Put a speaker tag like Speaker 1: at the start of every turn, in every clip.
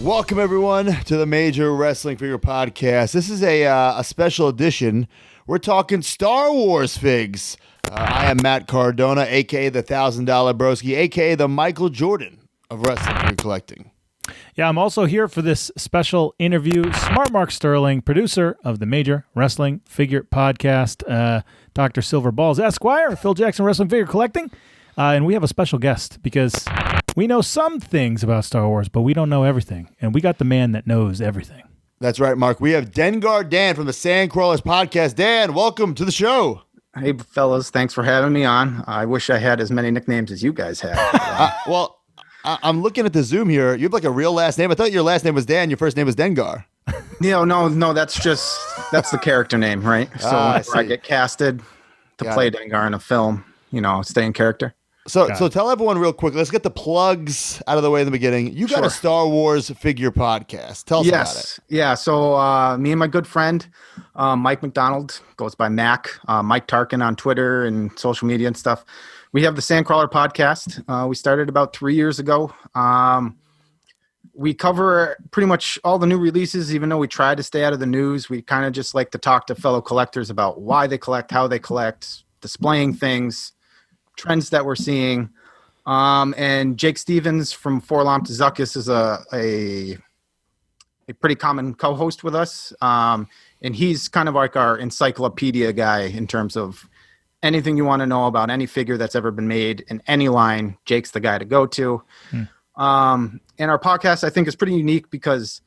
Speaker 1: Welcome, everyone, to the Major Wrestling Figure Podcast. This is a special edition. We're talking Star Wars figs. I am Matt Cardona, a.k.a. the $1,000 Broski, a.k.a. the Michael Jordan of wrestling figure collecting.
Speaker 2: Yeah, I'm also here for this special interview. Smart Mark Sterling, producer of the Major Wrestling Figure Podcast, Dr. Silver Balls Esquire, Phil Jackson Wrestling Figure Collecting. And we have a special guest because we know some things about Star Wars, but we don't know everything. And we got the man that knows everything.
Speaker 1: That's right, Mark. We have Dengar Dan from the Sandcrawler Podcast. Dan, welcome to the show.
Speaker 3: Hey, fellas. Thanks for having me on. I wish I had as many nicknames as you guys had.
Speaker 1: I'm looking at the Zoom here. You have like a real last name. I thought your last name was Dan. Your first name was Dengar.
Speaker 3: No. That's the character name, right? So whenever I get casted to play Dengar in a film, stay in character.
Speaker 1: So tell everyone real quick. Let's get the plugs out of the way in the beginning. You got a Star Wars figure podcast. Tell us about it.
Speaker 3: Yeah. So me and my good friend, Mike McDonald, goes by Mac, Mike Tarkin on Twitter and social media and stuff. We have the Sandcrawler Podcast. We started about 3 years ago. We cover pretty much all the new releases, even though we try to stay out of the news. We kind of just like to talk to fellow collectors about why they collect, how they collect, displaying things, trends that we're seeing. And Jake Stevens from Forlom to Zuckus is a pretty common co-host with us. And he's kind of like our encyclopedia guy in terms of anything you want to know about any figure that's ever been made in any line. Jake's the guy to go to. And our podcast, I think, is pretty unique because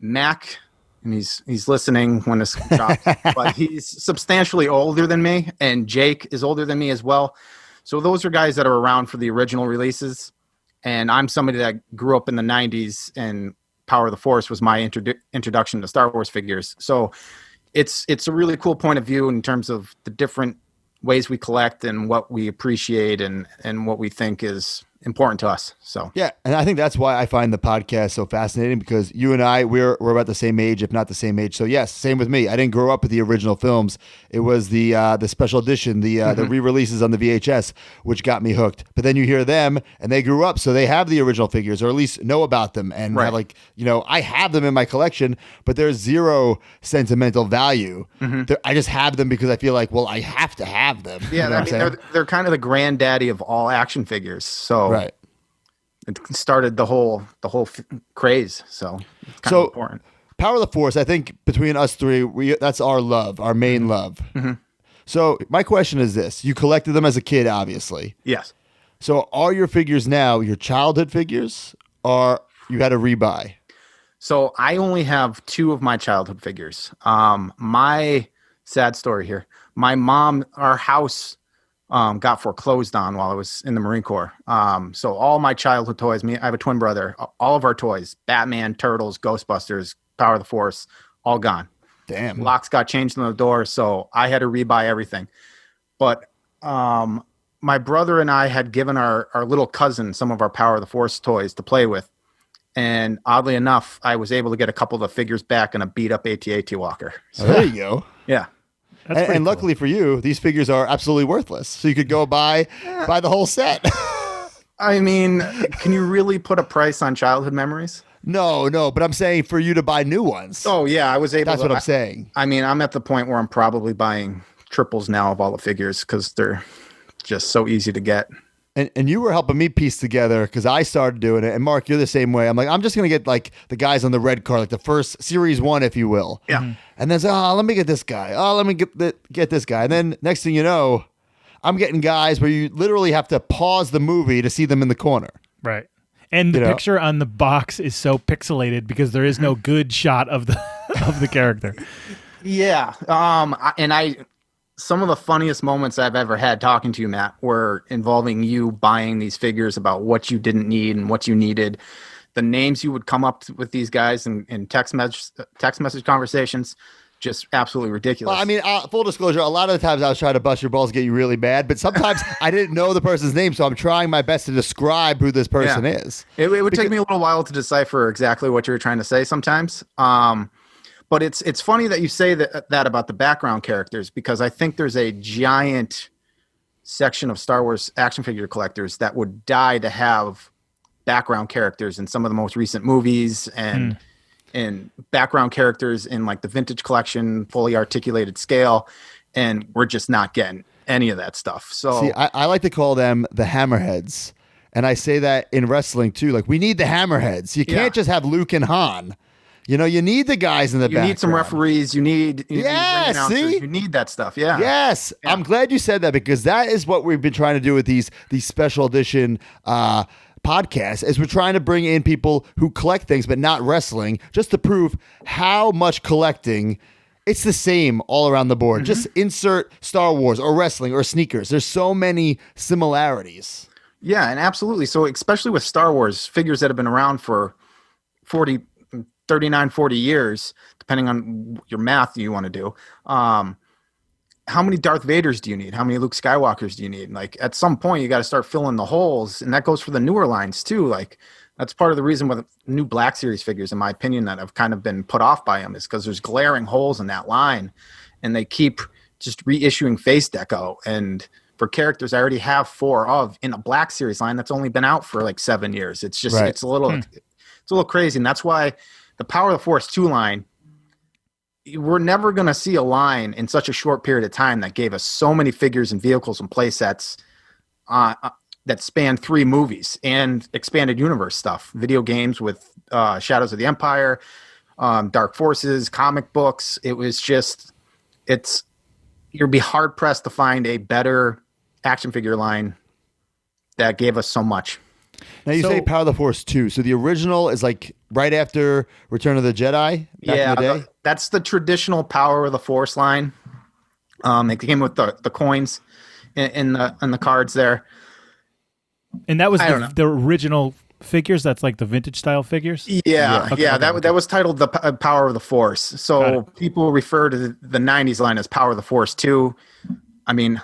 Speaker 3: Mac, and he's listening when this drops, but he's substantially older than me, and Jake is older than me as well. So those are guys that are around for the original releases, and I'm somebody that grew up in the 90s, and Power of the Force was my introduction to Star Wars figures. So it's a really cool point of view in terms of the different ways we collect and what we appreciate and what we think is important to us. So
Speaker 1: yeah, and I think that's why I find the podcast so fascinating, because you and I, we're about the same age, if not the same age. So yes, same with me. I didn't grow up with the original films. It was the special edition, the re-releases on the VHS, which got me hooked. But then you hear them, and they grew up, so they have the original figures, or at least know about them, and
Speaker 3: right.
Speaker 1: I have them in my collection, but there's zero sentimental value. I just have them because I feel like, well, I have to have them.
Speaker 3: Yeah, they're kind of the granddaddy of all action figures. So
Speaker 1: right.
Speaker 3: It started the whole craze. So it's kind of important.
Speaker 1: Power of the Force, I think between us three, that's our love, our main love. So my question is this. You collected them as a kid, obviously.
Speaker 3: Yes.
Speaker 1: So are your figures now your childhood figures, or you had to rebuy?
Speaker 3: So I only have two of my childhood figures. My sad story here. My mom, our house got foreclosed on while I was in the Marine Corps. So all my childhood toys, I have a twin brother, all of our toys, Batman, Turtles, Ghostbusters, Power of the Force, all gone.
Speaker 1: Damn.
Speaker 3: Locks got changed on the door, so I had to rebuy everything. But my brother and I had given our little cousin some of our Power of the Force toys to play with. And oddly enough, I was able to get a couple of the figures back in a beat-up AT-AT Walker.
Speaker 1: So, there you go.
Speaker 3: Yeah.
Speaker 1: And luckily for you, these figures are absolutely worthless. So you could go buy the whole set.
Speaker 3: I mean, can you really put a price on childhood memories?
Speaker 1: No, but I'm saying for you to buy new ones.
Speaker 3: Oh, yeah, I was able to.
Speaker 1: That's what I'm saying.
Speaker 3: I mean, I'm at the point where I'm probably buying triples now of all the figures because they're just so easy to get.
Speaker 1: And you were helping me piece together because I started doing it. And Mark, you're the same way. I'm like, I'm just going to get like the guys on the red card, like the first series 1, if you will.
Speaker 3: Yeah.
Speaker 1: And then let me get this guy. Oh, let me get this guy. And then next thing you know, I'm getting guys where you literally have to pause the movie to see them in the corner.
Speaker 2: Right. And the picture on the box is so pixelated because there is no good shot of the character.
Speaker 3: Yeah. Some of the funniest moments I've ever had talking to you, Matt, were involving you buying these figures about what you didn't need and what you needed. The names you would come up with these guys in text message conversations, just absolutely ridiculous.
Speaker 1: Well, I mean, full disclosure, a lot of the times I was trying to bust your balls, get you really mad, but sometimes I didn't know the person's name, so I'm trying my best to describe who this person is.
Speaker 3: It would take me a little while to decipher exactly what you were trying to say sometimes. But it's funny that you say that about the background characters, because I think there's a giant section of Star Wars action figure collectors that would die to have background characters in some of the most recent movies and background characters in like the vintage collection, fully articulated scale, and we're just not getting any of that stuff. So
Speaker 1: see, I like to call them the hammerheads. And I say that in wrestling too. Like, we need the hammerheads. You can't just have Luke and Han. You know, you need the guys in the background.
Speaker 3: You need some referees. You need ring announcers. You need that stuff. Yeah.
Speaker 1: Yes. Yeah. I'm glad you said that, because that is what we've been trying to do with these special edition podcasts, is we're trying to bring in people who collect things but not wrestling, just to prove how much collecting, it's the same all around the board. Just insert Star Wars or wrestling or sneakers. There's so many similarities.
Speaker 3: Yeah, and absolutely. So especially with Star Wars, figures that have been around for 40 years, depending on your math you want to do. How many Darth Vaders do you need? How many Luke Skywalkers do you need? Like, at some point, you got to start filling the holes, and that goes for the newer lines too. Like, that's part of the reason with new Black Series figures, in my opinion, that have kind of been put off by them, is because there's glaring holes in that line, and they keep just reissuing face deco. And for characters I already have 4 of in a Black Series line that's only been out for like 7 years, it's just it's a little crazy, and that's why the Power of the Force 2 line, we're never going to see a line in such a short period of time that gave us so many figures and vehicles and play sets that span 3 movies and expanded universe stuff, video games with Shadows of the Empire, Dark Forces, comic books. It was just, you'd be hard pressed to find a better action figure line that gave us so much.
Speaker 1: Now you say Power of the Force 2. So the original is like right after Return of the Jedi back in the day?
Speaker 3: That's the traditional Power of the Force line. It came with the coins in the cards there.
Speaker 2: And that was the original figures? That's like the vintage style figures?
Speaker 3: Yeah. That was titled the Power of the Force. So people refer to the 90s line as Power of the Force 2. I mean,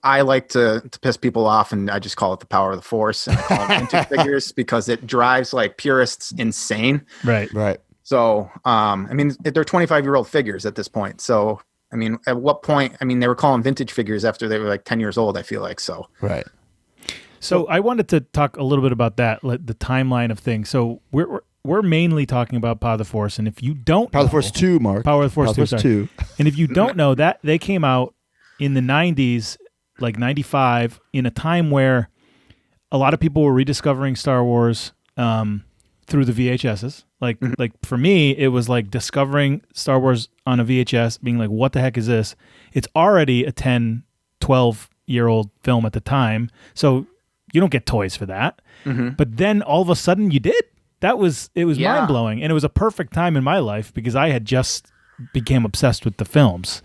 Speaker 3: I like to piss people off, and I just call it the Power of the Force, and I call them vintage figures because it drives like purists insane.
Speaker 2: Right.
Speaker 3: So, I mean, they're 25-year-old figures at this point. So, I mean, at what point? I mean, they were calling vintage figures after they were like 10 years old, I feel like. So,
Speaker 1: right.
Speaker 2: So I wanted to talk a little bit about that, the timeline of things. So we're mainly talking about Power of the Force, and if you don't
Speaker 1: Power of the Force 2, Mark.
Speaker 2: Power of the Force 2. And if you don't know that, they came out in the 90s, like 95, in a time where a lot of people were rediscovering Star Wars through the VHSs. Like for me, it was like discovering Star Wars on a VHS, being like, what the heck is this? It's already a 10, 12-year-old film at the time, so you don't get toys for that. But then all of a sudden you did. It was mind-blowing, and it was a perfect time in my life because I had just became obsessed with the films.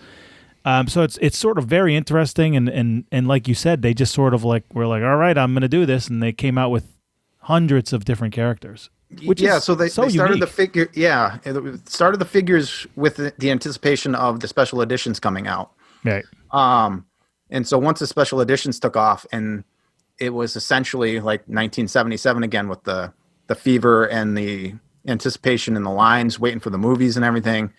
Speaker 2: So it's sort of very interesting, and like you said, they just sort of like were like, all right, I'm going to do this, and they came out with hundreds of different characters.
Speaker 3: So they started
Speaker 2: unique.
Speaker 3: the figure. Yeah, it started the figures with the anticipation of the special editions coming out.
Speaker 2: Right.
Speaker 3: And so once the special editions took off, and it was essentially like 1977 again with the fever and the anticipation and the lines waiting for the movies and everything.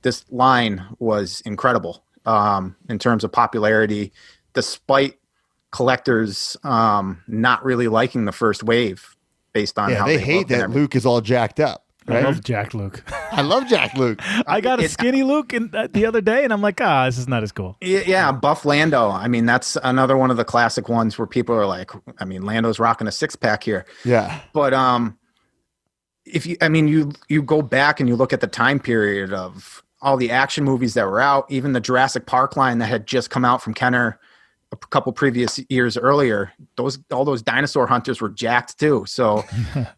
Speaker 3: This line was incredible in terms of popularity, despite collectors not really liking the first wave based on how
Speaker 1: they hate that Luke is all jacked up. Right?
Speaker 2: I love Jack Luke.
Speaker 1: I love Jack Luke.
Speaker 2: I got a skinny Luke the other day, and I'm like, this is not as cool.
Speaker 3: Yeah, Buff Lando. I mean, that's another one of the classic ones where people are like, I mean, Lando's rocking a 6-pack here.
Speaker 1: Yeah.
Speaker 3: But if you go back and you look at the time period of all the action movies that were out, even the Jurassic Park line that had just come out from Kenner a couple previous years earlier, all those dinosaur hunters were jacked too. So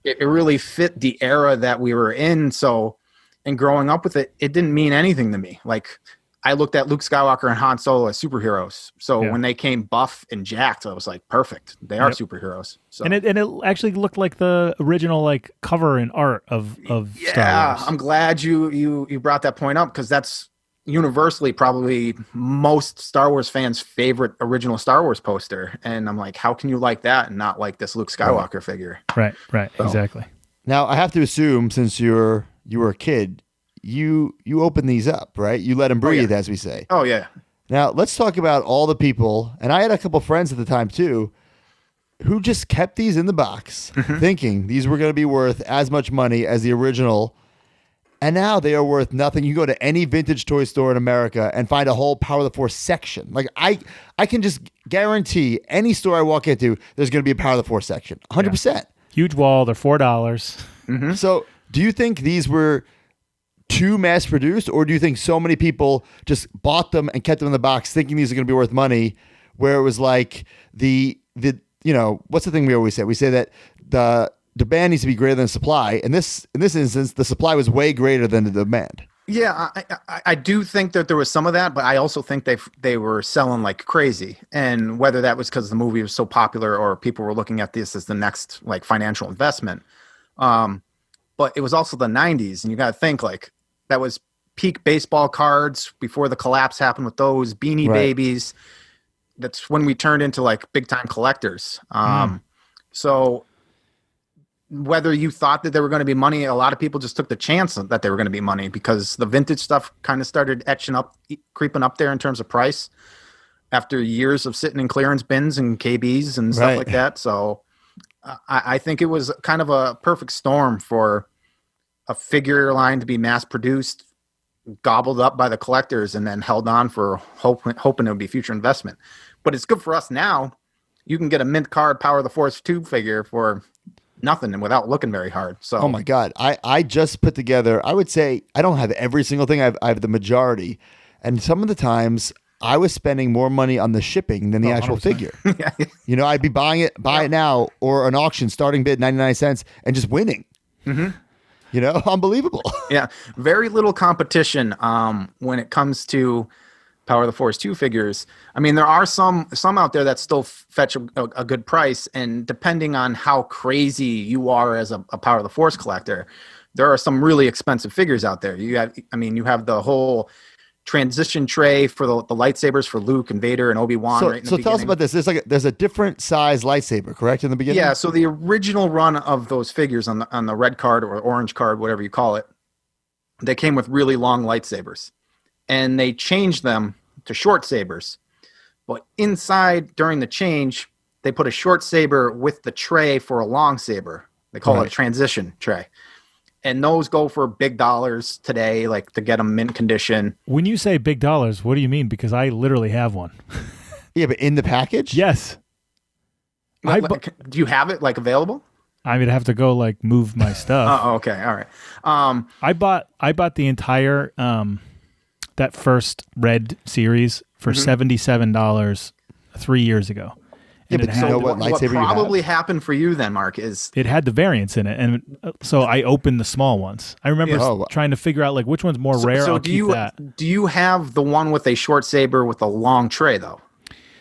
Speaker 3: it really fit the era that we were in. So, and growing up with it, it didn't mean anything to me. Like, I looked at Luke Skywalker and Han Solo as superheroes. So when they came buff and jacked, I was like, perfect. They are superheroes. So.
Speaker 2: And it actually looked like the original like cover and art of Star Wars.
Speaker 3: Yeah, I'm glad you brought that point up, because that's universally probably most Star Wars fans' favorite original Star Wars poster. And I'm like, how can you like that and not like this Luke Skywalker figure?
Speaker 2: Right, so. Exactly.
Speaker 1: Now, I have to assume, since you were a kid, you open these up, right? You let them breathe, as we say.
Speaker 3: Oh, yeah.
Speaker 1: Now, let's talk about all the people, and I had a couple friends at the time, too, who just kept these in the box, thinking these were going to be worth as much money as the original. And now they are worth nothing. You go to any vintage toy store in America and find a whole Power of the Force section. Like I can just guarantee any store I walk into, there's going to be a Power of the Force section. 100%.
Speaker 2: Yeah. Huge wall. They're $4.
Speaker 1: So do you think these were too mass produced, or do you think so many people just bought them and kept them in the box thinking these are going to be worth money, where it was like the what's the thing we always say? We say that the demand needs to be greater than supply. In this instance, the supply was way greater than the demand.
Speaker 3: Yeah, I do think that there was some of that, but I also think they were selling like crazy. And whether that was because the movie was so popular or people were looking at this as the next like financial investment. But it was also the 90s, and you got to think like that was peak baseball cards before the collapse happened with those Beanie Babies. That's when we turned into like big time collectors. So whether you thought that there were going to be money, a lot of people just took the chance that there were going to be money because the vintage stuff kind of started creeping up there in terms of price after years of sitting in clearance bins and KBs and stuff like that. So I think it was kind of a perfect storm for a figure line to be mass produced, gobbled up by the collectors, and then held on for hoping it would be future investment. But it's good for us now. You can get a mint card Power of the Force 2 figure for nothing and without looking very hard. So,
Speaker 1: oh my God, I just put together, I would say I don't have every single thing. I have the majority. And some of the times I was spending more money on the shipping than the actual
Speaker 2: 100%.
Speaker 1: figure.
Speaker 3: yeah.
Speaker 1: You know, I'd be buy it now, or an auction starting bid 99 cents and just winning. You know, unbelievable.
Speaker 3: Yeah. Very little competition when it comes to Power of the Force 2 figures. I mean, there are some out there that still fetch a good price, and depending on how crazy you are as a Power of the Force collector, there are some really expensive figures out there. You have the whole transition tray for the lightsabers for Luke and Vader and Obi-Wan.
Speaker 1: So tell us about this. There's a different size lightsaber, correct, in the beginning?
Speaker 3: Yeah, so the original run of those figures on the red card or orange card, whatever you call it, they came with really long lightsabers. And they changed them to short sabers. But inside, during the change, they put a short saber with the tray for a long saber. They call it a transition tray. And those go for big dollars today, like to get them mint condition.
Speaker 2: When you say big dollars, what do you mean? Because I literally have one.
Speaker 1: Yeah, but in the package?
Speaker 2: Yes.
Speaker 3: Do you have it like available?
Speaker 2: I would have to go like move my stuff.
Speaker 3: Oh, okay. All right.
Speaker 2: I bought the entire that first red series for $77 3 years ago.
Speaker 1: Yeah, but do you know what lightsaber you have?
Speaker 3: What probably happened for you then, Mark, is
Speaker 2: it had the variants in it, and so I opened the small ones. I remember trying to figure out like which one's more rare.
Speaker 3: So
Speaker 2: I'll keep that.
Speaker 3: Do you have the one with a short saber with a long tray though?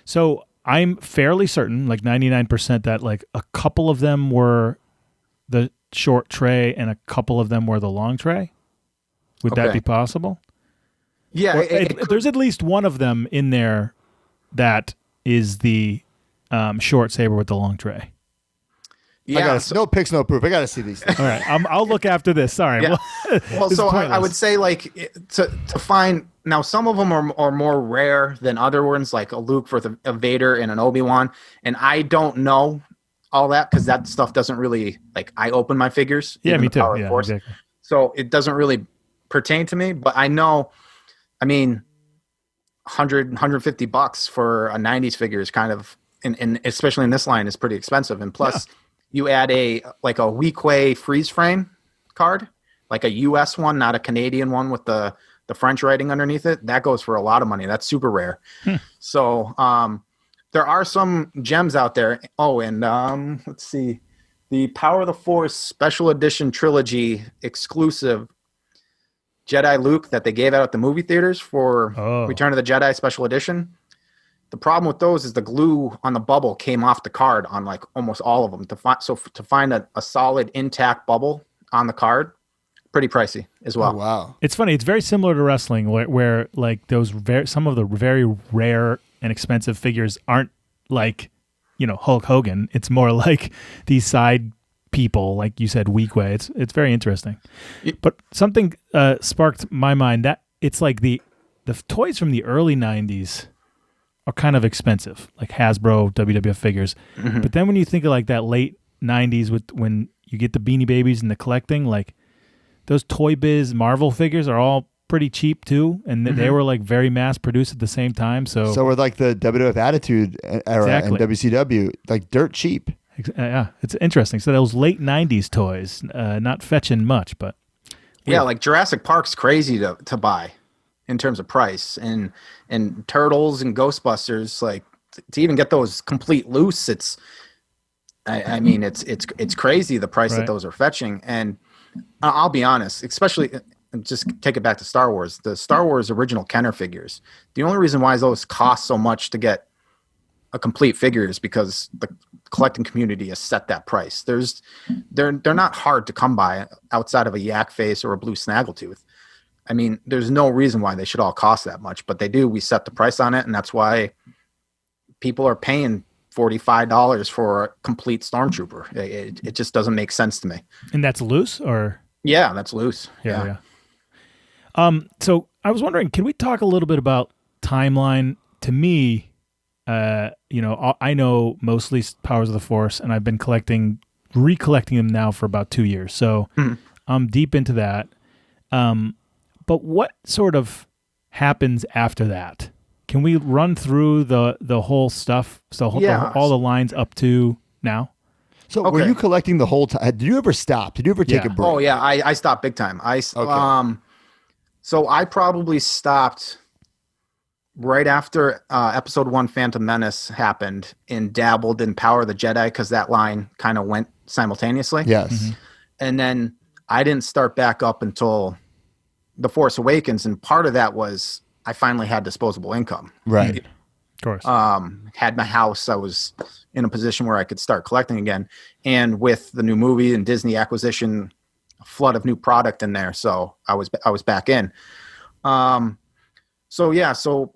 Speaker 2: So I'm fairly certain, like 99%, that like a couple of them were the short tray and a couple of them were the long tray. Would that be possible?
Speaker 3: Yeah,
Speaker 2: there's at least one of them in there that is the short saber with the long tray.
Speaker 3: Yeah,
Speaker 1: no pics, no proof. I gotta see these things.
Speaker 2: All right, I'll look after this. Sorry.
Speaker 3: Yeah. Well, so I would say like to find now some of them are more rare than other ones, like a Luke for a Vader and an Obi-Wan, and I don't know all that because that stuff doesn't really like I open my figures.
Speaker 2: Yeah, me too. Yeah, exactly.
Speaker 3: So it doesn't really pertain to me, but I know. I mean, $150 for a 90s figure is kind of, and especially in this line, is pretty expensive. And plus, you add a Weequay freeze frame card, like a US one, not a Canadian one with the French writing underneath it. That goes for a lot of money. That's super rare. So there are some gems out there. Oh, and let's see. The Power of the Force Special Edition Trilogy exclusive Jedi Luke that they gave out at the movie theaters for Return of the Jedi Special Edition. The problem with those is the glue on the bubble came off the card on like almost all of them. To find a solid intact bubble on the card, pretty pricey as well.
Speaker 1: Oh, wow.
Speaker 2: It's funny. It's very similar to wrestling where like those some of the very rare and expensive figures aren't like, Hulk Hogan. It's more like these side people, like you said, Weequay. It's very interesting. But something sparked my mind that it's like the toys from the early 90s are kind of expensive, like Hasbro, WWF figures.
Speaker 3: Mm-hmm.
Speaker 2: But then when you think of like that late 90s when you get the Beanie Babies and the collecting, like those Toy Biz Marvel figures are all pretty cheap too, and they were like very mass produced at the same time. So
Speaker 1: were like the WWF Attitude era and WCW, like dirt cheap.
Speaker 2: Yeah, it's interesting. So those late 90s toys, not fetching much, but
Speaker 3: yeah, like Jurassic Park's crazy to buy in terms of price, and Turtles and Ghostbusters, like to even get those complete loose, it's I mean it's crazy the price that those are fetching. And I'll be honest, especially just take it back to Star Wars, the Star Wars original Kenner figures. The only reason why those cost so much to get a complete figure is because the collecting community has set that price. They're not hard to come by outside of a yak face or a blue snaggletooth. I mean, there's no reason why they should all cost that much, but they do. We set the price on it, and that's why people are paying $45 for a complete Stormtrooper. It just doesn't make sense to me.
Speaker 2: And that's loose, or
Speaker 3: yeah, that's loose.
Speaker 2: Yeah. So I was wondering, can we talk a little bit about timeline? To me, I know mostly Powers of the Force, and I've been recollecting them now for about 2 years. So I'm deep into that. But what sort of happens after that? Can we run through the whole stuff? So all the lines up to now?
Speaker 1: So were you collecting the whole time? Did you ever stop? Did you ever take a break?
Speaker 3: Oh yeah, I stopped big time. So I probably stopped right after episode 1 Phantom Menace happened and dabbled in Power of the Jedi, because that line kind of went simultaneously.
Speaker 1: Yes.
Speaker 3: And then I didn't start back up until The Force Awakens, and part of that was I finally had disposable income.
Speaker 1: Right.
Speaker 2: Of course.
Speaker 3: Had my house. I was in a position where I could start collecting again. And with the new movie and Disney acquisition, a flood of new product in there. So I was back in. So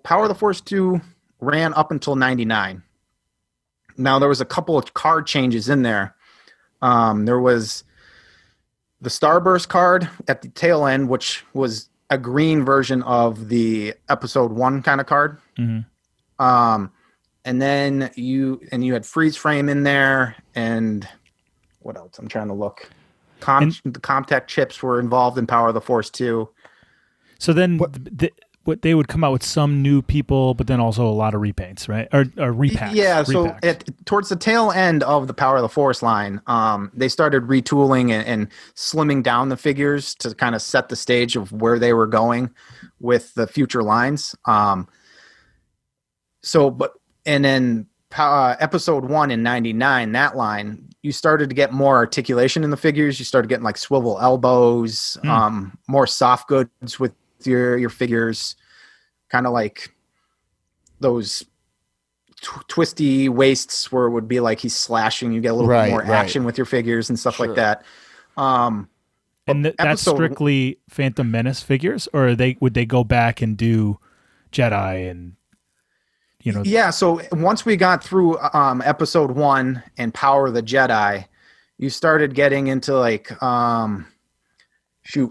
Speaker 3: Power of the Force 2 ran up until 99. Now there was a couple of card changes in there. There was the Starburst card at the tail end, which was a green version of the episode 1 kind of card. Mm-hmm. And then you had freeze frame in there, and what else? I'm trying to look. The Comtech chips were involved in Power of the Force 2.
Speaker 2: So then what they would come out with some new people, but then also a lot of repaints, right? Or repacks.
Speaker 3: Yeah, so towards the tail end of the Power of the Force line, they started retooling and slimming down the figures to kind of set the stage of where they were going with the future lines. And then episode 1 in 99, that line, you started to get more articulation in the figures. You started getting like swivel elbows, more soft goods with your figures, kind of like those twisty waists where it would be like he's slashing. You get a little bit more action with your figures and stuff like that.
Speaker 2: And that's strictly Phantom Menace figures, or would they go back and do Jedi and
Speaker 3: Yeah, so once we got through episode 1 and Power of the Jedi, you started getting into like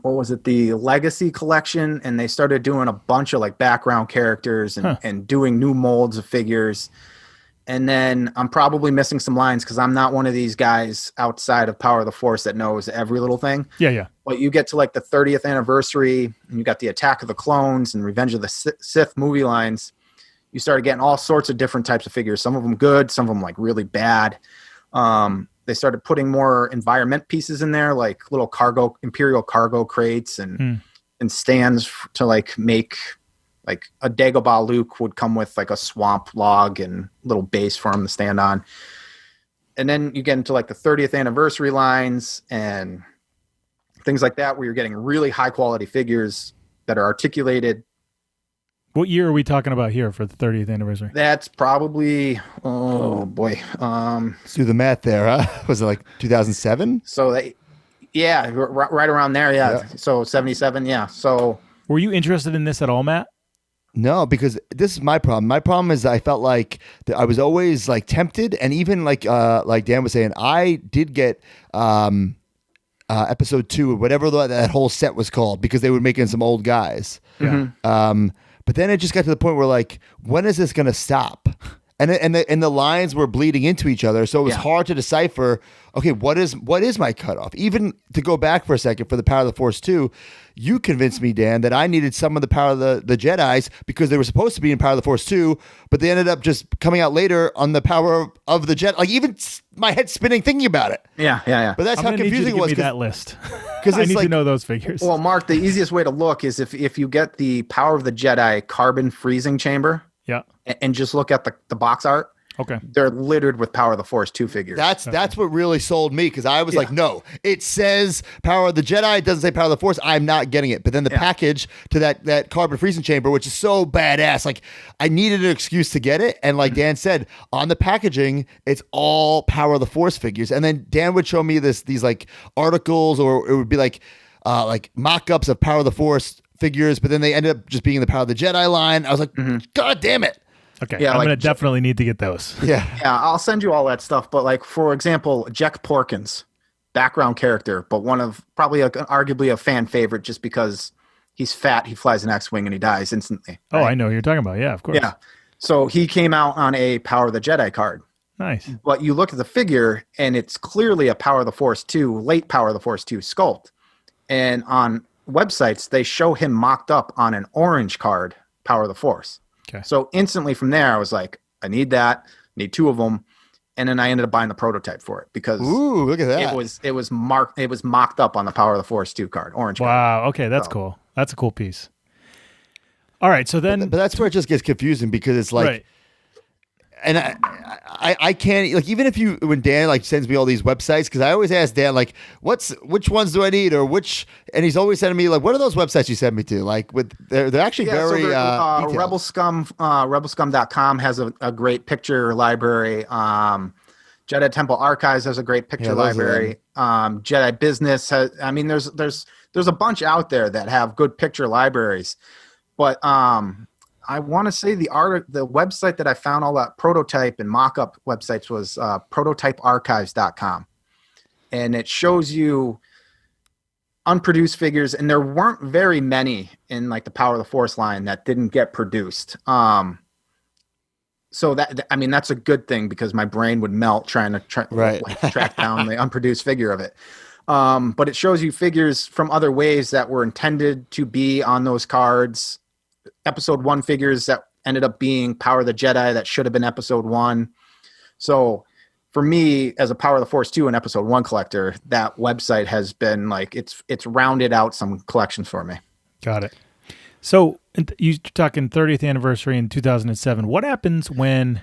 Speaker 3: what was it, the Legacy collection, and they started doing a bunch of like background characters and doing new molds of figures. And then I'm probably missing some lines because I'm not one of these guys outside of Power of the Force that knows every little thing.
Speaker 2: Yeah.
Speaker 3: But you get to like the 30th anniversary, and you got the Attack of the Clones and Revenge of the Sith movie lines. You started getting all sorts of different types of figures. Some of them good, some of them like really bad. They started putting more environment pieces in there, like little Imperial cargo crates and stands to like make like a Dagobah Luke would come with like a swamp log and little base for him to stand on. And then you get into like the 30th anniversary lines and things like that, where you're getting really high quality figures that are articulated.
Speaker 2: What year are we talking about here for the 30th anniversary?
Speaker 3: That's probably, oh boy.
Speaker 1: Let's do the math there, huh? Was it like 2007?
Speaker 3: So right around there. Yeah. So 77. Yeah. So
Speaker 2: were you interested in this at all, Matt?
Speaker 1: No, because this is my problem. My problem is I felt like I was always like tempted, and even like Dan was saying, I did get episode 2 or whatever that whole set was called, because they were making some old guys.
Speaker 2: Yeah.
Speaker 1: But then it just got to the point where like, when is this going to stop? And the lines were bleeding into each other, so it was hard to decipher. Okay, what is my cutoff? Even to go back for a second for the Power of the Force 2, you convinced me, Dan, that I needed some of the Power of the Jedis because they were supposed to be in Power of the Force 2, but they ended up just coming out later on the Power of the Jedi. Like even my head spinning thinking about it.
Speaker 3: Yeah.
Speaker 1: But that's how confusing it was.
Speaker 2: Give me that list
Speaker 1: Because
Speaker 2: I need to know those figures.
Speaker 3: Well, Mark, the easiest way to look is if you get the Power of the Jedi carbon freezing chamber.
Speaker 2: Yeah.
Speaker 3: And just look at the box art.
Speaker 2: Okay.
Speaker 3: They're littered with Power of the Force 2 figures.
Speaker 1: That's what really sold me, because I was like, no, it says Power of the Jedi. It doesn't say Power of the Force. I'm not getting it. But then the package to that carbon freezing chamber, which is so badass, like I needed an excuse to get it. And like Dan said, on the packaging, it's all Power of the Force figures. And then Dan would show me these like articles, or it would be like mock-ups of Power of the Force figures, but then they ended up just being the Power of the Jedi line. I was like, God damn it.
Speaker 2: Okay. Yeah, I'm going to definitely need to get those.
Speaker 1: Yeah.
Speaker 3: Yeah, I'll send you all that stuff. But like, for example, Jack Porkins, background character, but one of probably arguably a fan favorite just because he's fat, he flies an X-Wing, and he dies instantly.
Speaker 2: Right? Oh, I know who you're talking about. Yeah, of course.
Speaker 3: Yeah. So he came out on a Power of the Jedi card.
Speaker 2: Nice.
Speaker 3: But you look at the figure, and it's clearly a Power of the Force 2, late Power of the Force 2 sculpt. And on websites, they show him mocked up on an orange card, Power of the Force.
Speaker 2: Okay.
Speaker 3: So instantly from there, I was like, I need that, need 2 of them. And then I ended up buying the prototype for it because
Speaker 1: look at that.
Speaker 3: It was mocked up on the Power of the Force 2 card, orange card.
Speaker 2: Wow. Okay, that's cool. That's a cool piece. All right, so then,
Speaker 1: but that's where it just gets confusing, because it's like,
Speaker 2: right.
Speaker 1: And I can't, like, even if when Dan like sends me all these websites, because I always ask Dan like, which ones do I need, or and he's always sending me like, what are those websites you sent me to? Like they're actually very detailed.
Speaker 3: Rebel Scum, rebelscum.com has a great picture library. Jedi Temple Archives has a great picture library. Jedi Business has, I mean, there's a bunch out there that have good picture libraries, but I want to say the website that I found all that prototype and mock-up websites was prototypearchives.com. And it shows you unproduced figures, and there weren't very many in like the Power of the Force line that didn't get produced. So that's a good thing, because my brain would melt trying to track down the unproduced figure of it. But it shows you figures from other ways that were intended to be on those cards. Episode 1 figures that ended up being Power of the Jedi that should have been Episode 1. So for me, as a Power of the Force 2 and Episode 1 collector, that website has been like, it's rounded out some collections for me.
Speaker 2: Got it. So you're talking 30th anniversary in 2007. What happens when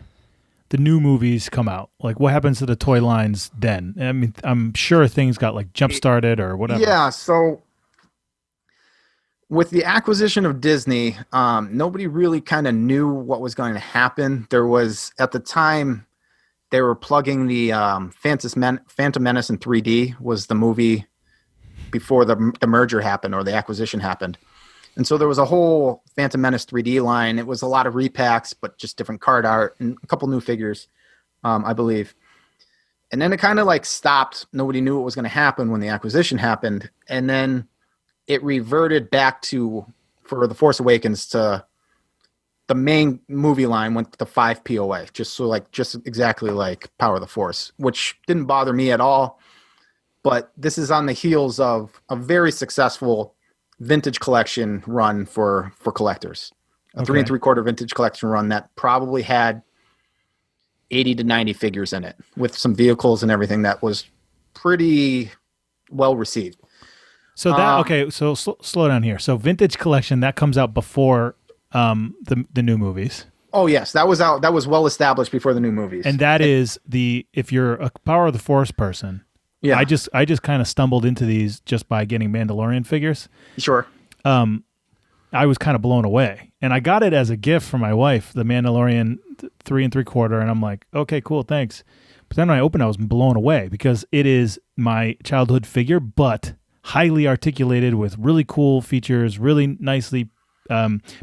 Speaker 2: the new movies come out? Like, what happens to the toy lines then? I mean, I'm sure things got like jump started or whatever.
Speaker 3: Yeah. So with the acquisition of Disney, nobody really kind of knew what was going to happen. There was, at the time, they were plugging the Phantom Menace in 3D was the movie before the merger happened, or the acquisition happened. And so there was a whole Phantom Menace 3D line. It was a lot of repacks, but just different card art and a couple new figures, I believe. And then it kind of like stopped. Nobody knew what was going to happen when the acquisition happened. And then it reverted back to, for The Force Awakens, to the main movie line went to 5 POA, just exactly like Power of the Force, which didn't bother me at all. But this is on the heels of a very successful vintage collection run for collectors. A 3 3/4 vintage collection run that probably had 80 to 90 figures in it, with some vehicles and everything, that was pretty well received.
Speaker 2: So so slow down here. So vintage collection, that comes out before the new movies.
Speaker 3: Oh yes, that was out. That was well established before the new movies.
Speaker 2: And that is if you're a Power of the Force person. Yeah. I just kind of stumbled into these just by getting Mandalorian figures.
Speaker 3: Sure.
Speaker 2: I was kind of blown away, and I got it as a gift from my wife, the Mandalorian 3 3/4, and I'm like, okay, cool, thanks. But then when I opened, I was blown away, because it is my childhood figure, but highly articulated with really cool features, really nicely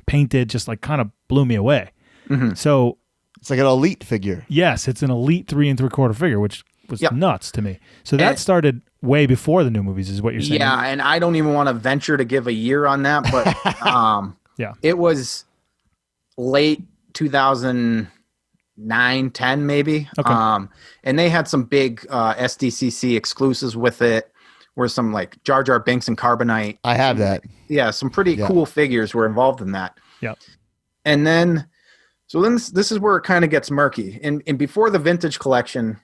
Speaker 2: painted, just like kind of blew me away. Mm-hmm. So
Speaker 1: it's like an elite figure.
Speaker 2: Yes, it's an elite 3 3/4 figure, which was nuts to me. So that started way before the new movies, is what you're saying.
Speaker 3: Yeah, and I don't even want to venture to give a year on that, but it was late 2009, 10 maybe.
Speaker 2: Okay.
Speaker 3: And they had some big SDCC exclusives with it, where some like Jar Jar Binks and Carbonite.
Speaker 1: I have that.
Speaker 3: Yeah, some pretty cool figures were involved in that.
Speaker 2: Yep.
Speaker 3: And then this is where it kind of gets murky. And before the vintage collection,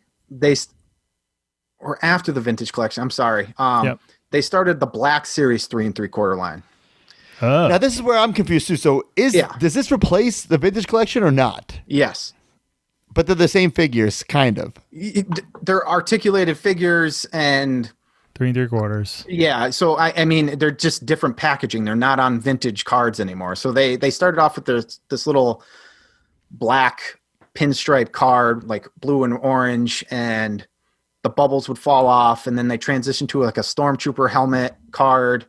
Speaker 3: or after the vintage collection, I'm sorry. They started the Black Series 3 3/4 line.
Speaker 1: Now this is where I'm confused too. So does this replace the vintage collection or not?
Speaker 3: Yes.
Speaker 1: But they're the same figures, kind of.
Speaker 3: They're articulated figures and
Speaker 2: 3 3/4.
Speaker 3: Yeah, so I mean they're just different packaging. They're not on vintage cards anymore. So they started off with this little black pinstripe card, like blue and orange, and the bubbles would fall off, and then they transitioned to like a Stormtrooper helmet card.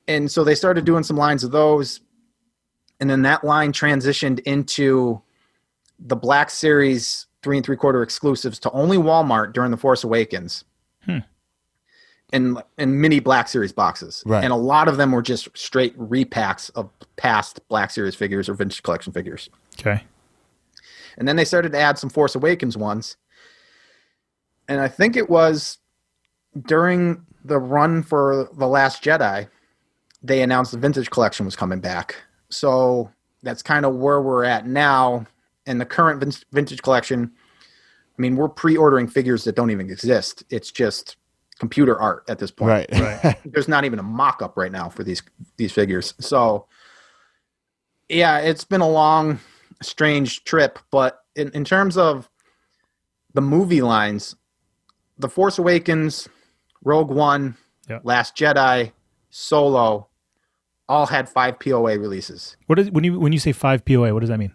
Speaker 3: And so they started doing some lines of those, and then that line transitioned into the Black Series 3 3/4 exclusives to only Walmart during The Force Awakens. And mini Black Series boxes.
Speaker 1: Right.
Speaker 3: And a lot of them were just straight repacks of past Black Series figures or vintage collection figures.
Speaker 2: Okay.
Speaker 3: And then they started to add some Force Awakens ones. And I think it was during the run for The Last Jedi, they announced the vintage collection was coming back. So that's kind of where we're at now. And the current vintage collection, I mean, we're pre-ordering figures that don't even exist. It's just computer art at this point.
Speaker 1: Right.
Speaker 3: There's not even a mock-up right now for these figures. So yeah, it's been a long, strange trip, but in terms of the movie lines, The Force Awakens, Rogue One, Last Jedi, Solo, all had 5 POA releases.
Speaker 2: What is when you say 5 POA? What does that mean?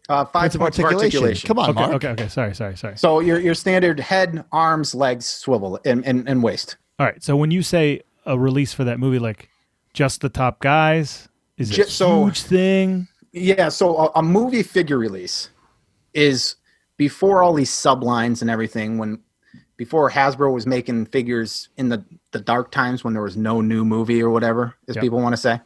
Speaker 3: 5 points of articulation.
Speaker 1: Come on, Mark.
Speaker 2: Okay. Sorry.
Speaker 3: So your standard head, arms, legs, swivel, and waist.
Speaker 2: All right. So when you say a release for that movie, like just the top guys, is it a huge thing?
Speaker 3: Yeah. So a movie figure release is before all these sublines and everything. Before Hasbro was making figures in the dark times when there was no new movie or whatever, as people want to say,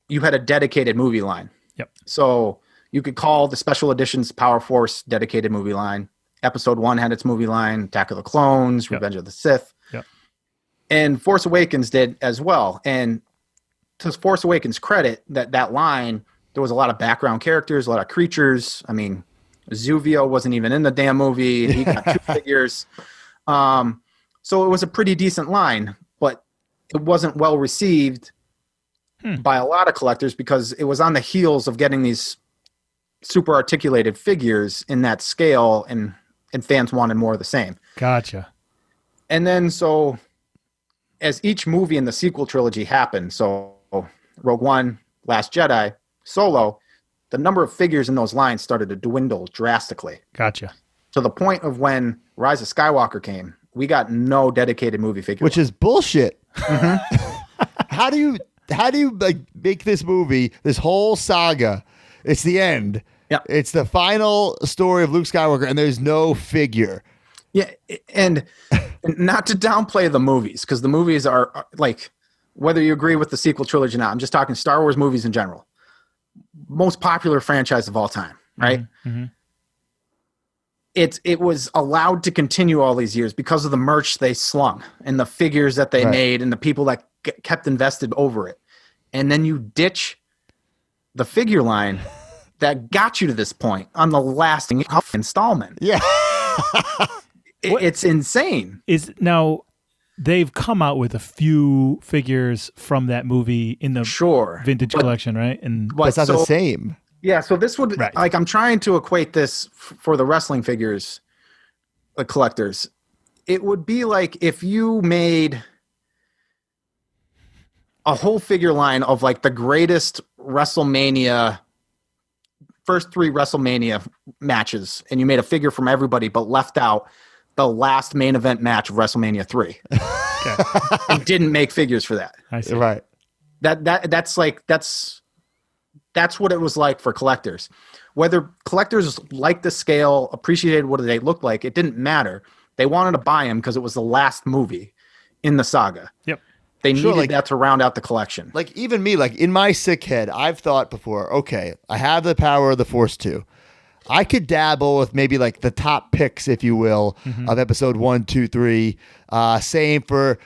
Speaker 3: you had a dedicated movie line.
Speaker 2: Yep.
Speaker 3: So you could call the special editions Power Force dedicated movie line. Episode 1 had its movie line, Attack of the Clones, Revenge of the Sith.
Speaker 2: Yep.
Speaker 3: And Force Awakens did as well. And to Force Awakens' credit, that line, there was a lot of background characters, a lot of creatures. I mean, Zuvio wasn't even in the damn movie. He got 2 figures. So it was a pretty decent line, but it wasn't well received by a lot of collectors because it was on the heels of getting these super articulated figures in that scale, and fans wanted more of the same.
Speaker 2: Gotcha.
Speaker 3: And then so as each movie in the sequel trilogy happened, so Rogue One, Last Jedi, Solo, the number of figures in those lines started to dwindle drastically.
Speaker 2: Gotcha.
Speaker 3: To the point of when Rise of Skywalker came, we got no dedicated movie figure.
Speaker 1: Which is bullshit. How do you like make this movie, this whole saga? It's the end.
Speaker 3: Yeah.
Speaker 1: It's the final story of Luke Skywalker, and there's no figure.
Speaker 3: Yeah, and not to downplay the movies, because the movies are like, whether you agree with the sequel trilogy or not, I'm just talking Star Wars movies in general. Most popular franchise of all time, right?
Speaker 2: Mm-hmm.
Speaker 3: It was allowed to continue all these years because of the merch they slung and the figures that they made and the people that kept invested over it. And then you ditch the figure line that got you to this point on the last installment.
Speaker 1: Yeah.
Speaker 3: It's insane.
Speaker 2: Now they've come out with a few figures from that movie in the vintage collection, right?
Speaker 1: But it's not the same.
Speaker 3: Yeah, so this would like, I'm trying to equate this for the wrestling figures, the collectors. It would be like if you made a whole figure line of like the greatest WrestleMania, first 3 WrestleMania matches, and you made a figure from everybody, but left out the last main event match of WrestleMania 3. Okay. And didn't make figures for that.
Speaker 2: I see.
Speaker 1: Right.
Speaker 3: That's what it was like for collectors. Whether collectors liked the scale, appreciated what they looked like, it didn't matter. They wanted to buy them because it was the last movie in the saga.
Speaker 2: Yep.
Speaker 3: They needed
Speaker 1: like,
Speaker 3: that to round out the collection.
Speaker 1: Like even me, like in my sick head, I've thought before, okay, I have the power of the Force 2. I could dabble with maybe like the top picks, if you will, of episode 1, 2, 3. Same for,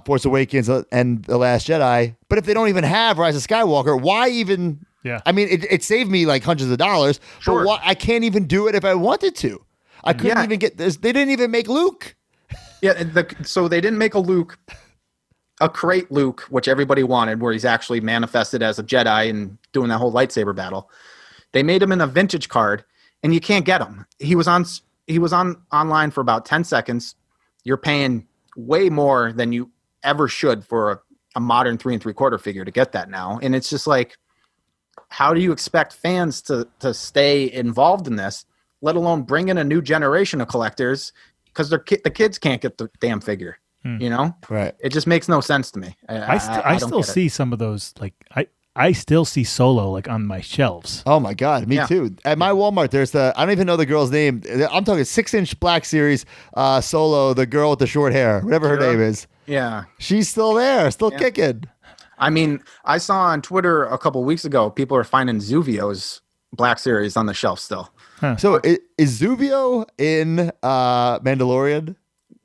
Speaker 1: Force Awakens and The Last Jedi. But if they don't even have Rise of Skywalker, why even?
Speaker 2: Yeah.
Speaker 1: I mean, it saved me like hundreds of dollars.
Speaker 3: Sure.
Speaker 1: But why, I can't even do it if I wanted to. I couldn't even get this. They didn't even make Luke.
Speaker 3: Yeah. So they didn't make a crate Luke, which everybody wanted, where he's actually manifested as a Jedi and doing that whole lightsaber battle. They made him in a vintage card, and you can't get him. He was on online for about 10 seconds. You're paying way more than you ever should for a modern 3 3/4 figure to get that now. And it's just like, how do you expect fans to stay involved in this, let alone bring in a new generation of collectors? Because the kids can't get the damn figure.
Speaker 1: Right.
Speaker 3: It just makes no sense to me.
Speaker 2: I still see some of those, like I still see Solo like on my shelves.
Speaker 1: Oh my God, me too. At my Walmart, there's I don't even know the girl's name. I'm talking 6-inch Black Series Solo, the girl with the short hair, whatever her name is.
Speaker 3: Yeah.
Speaker 1: She's still there, still kicking.
Speaker 3: I mean, I saw on Twitter a couple weeks ago, people are finding Zuvio's Black Series on the shelf still.
Speaker 2: Huh.
Speaker 1: So is Zuvio in Mandalorian?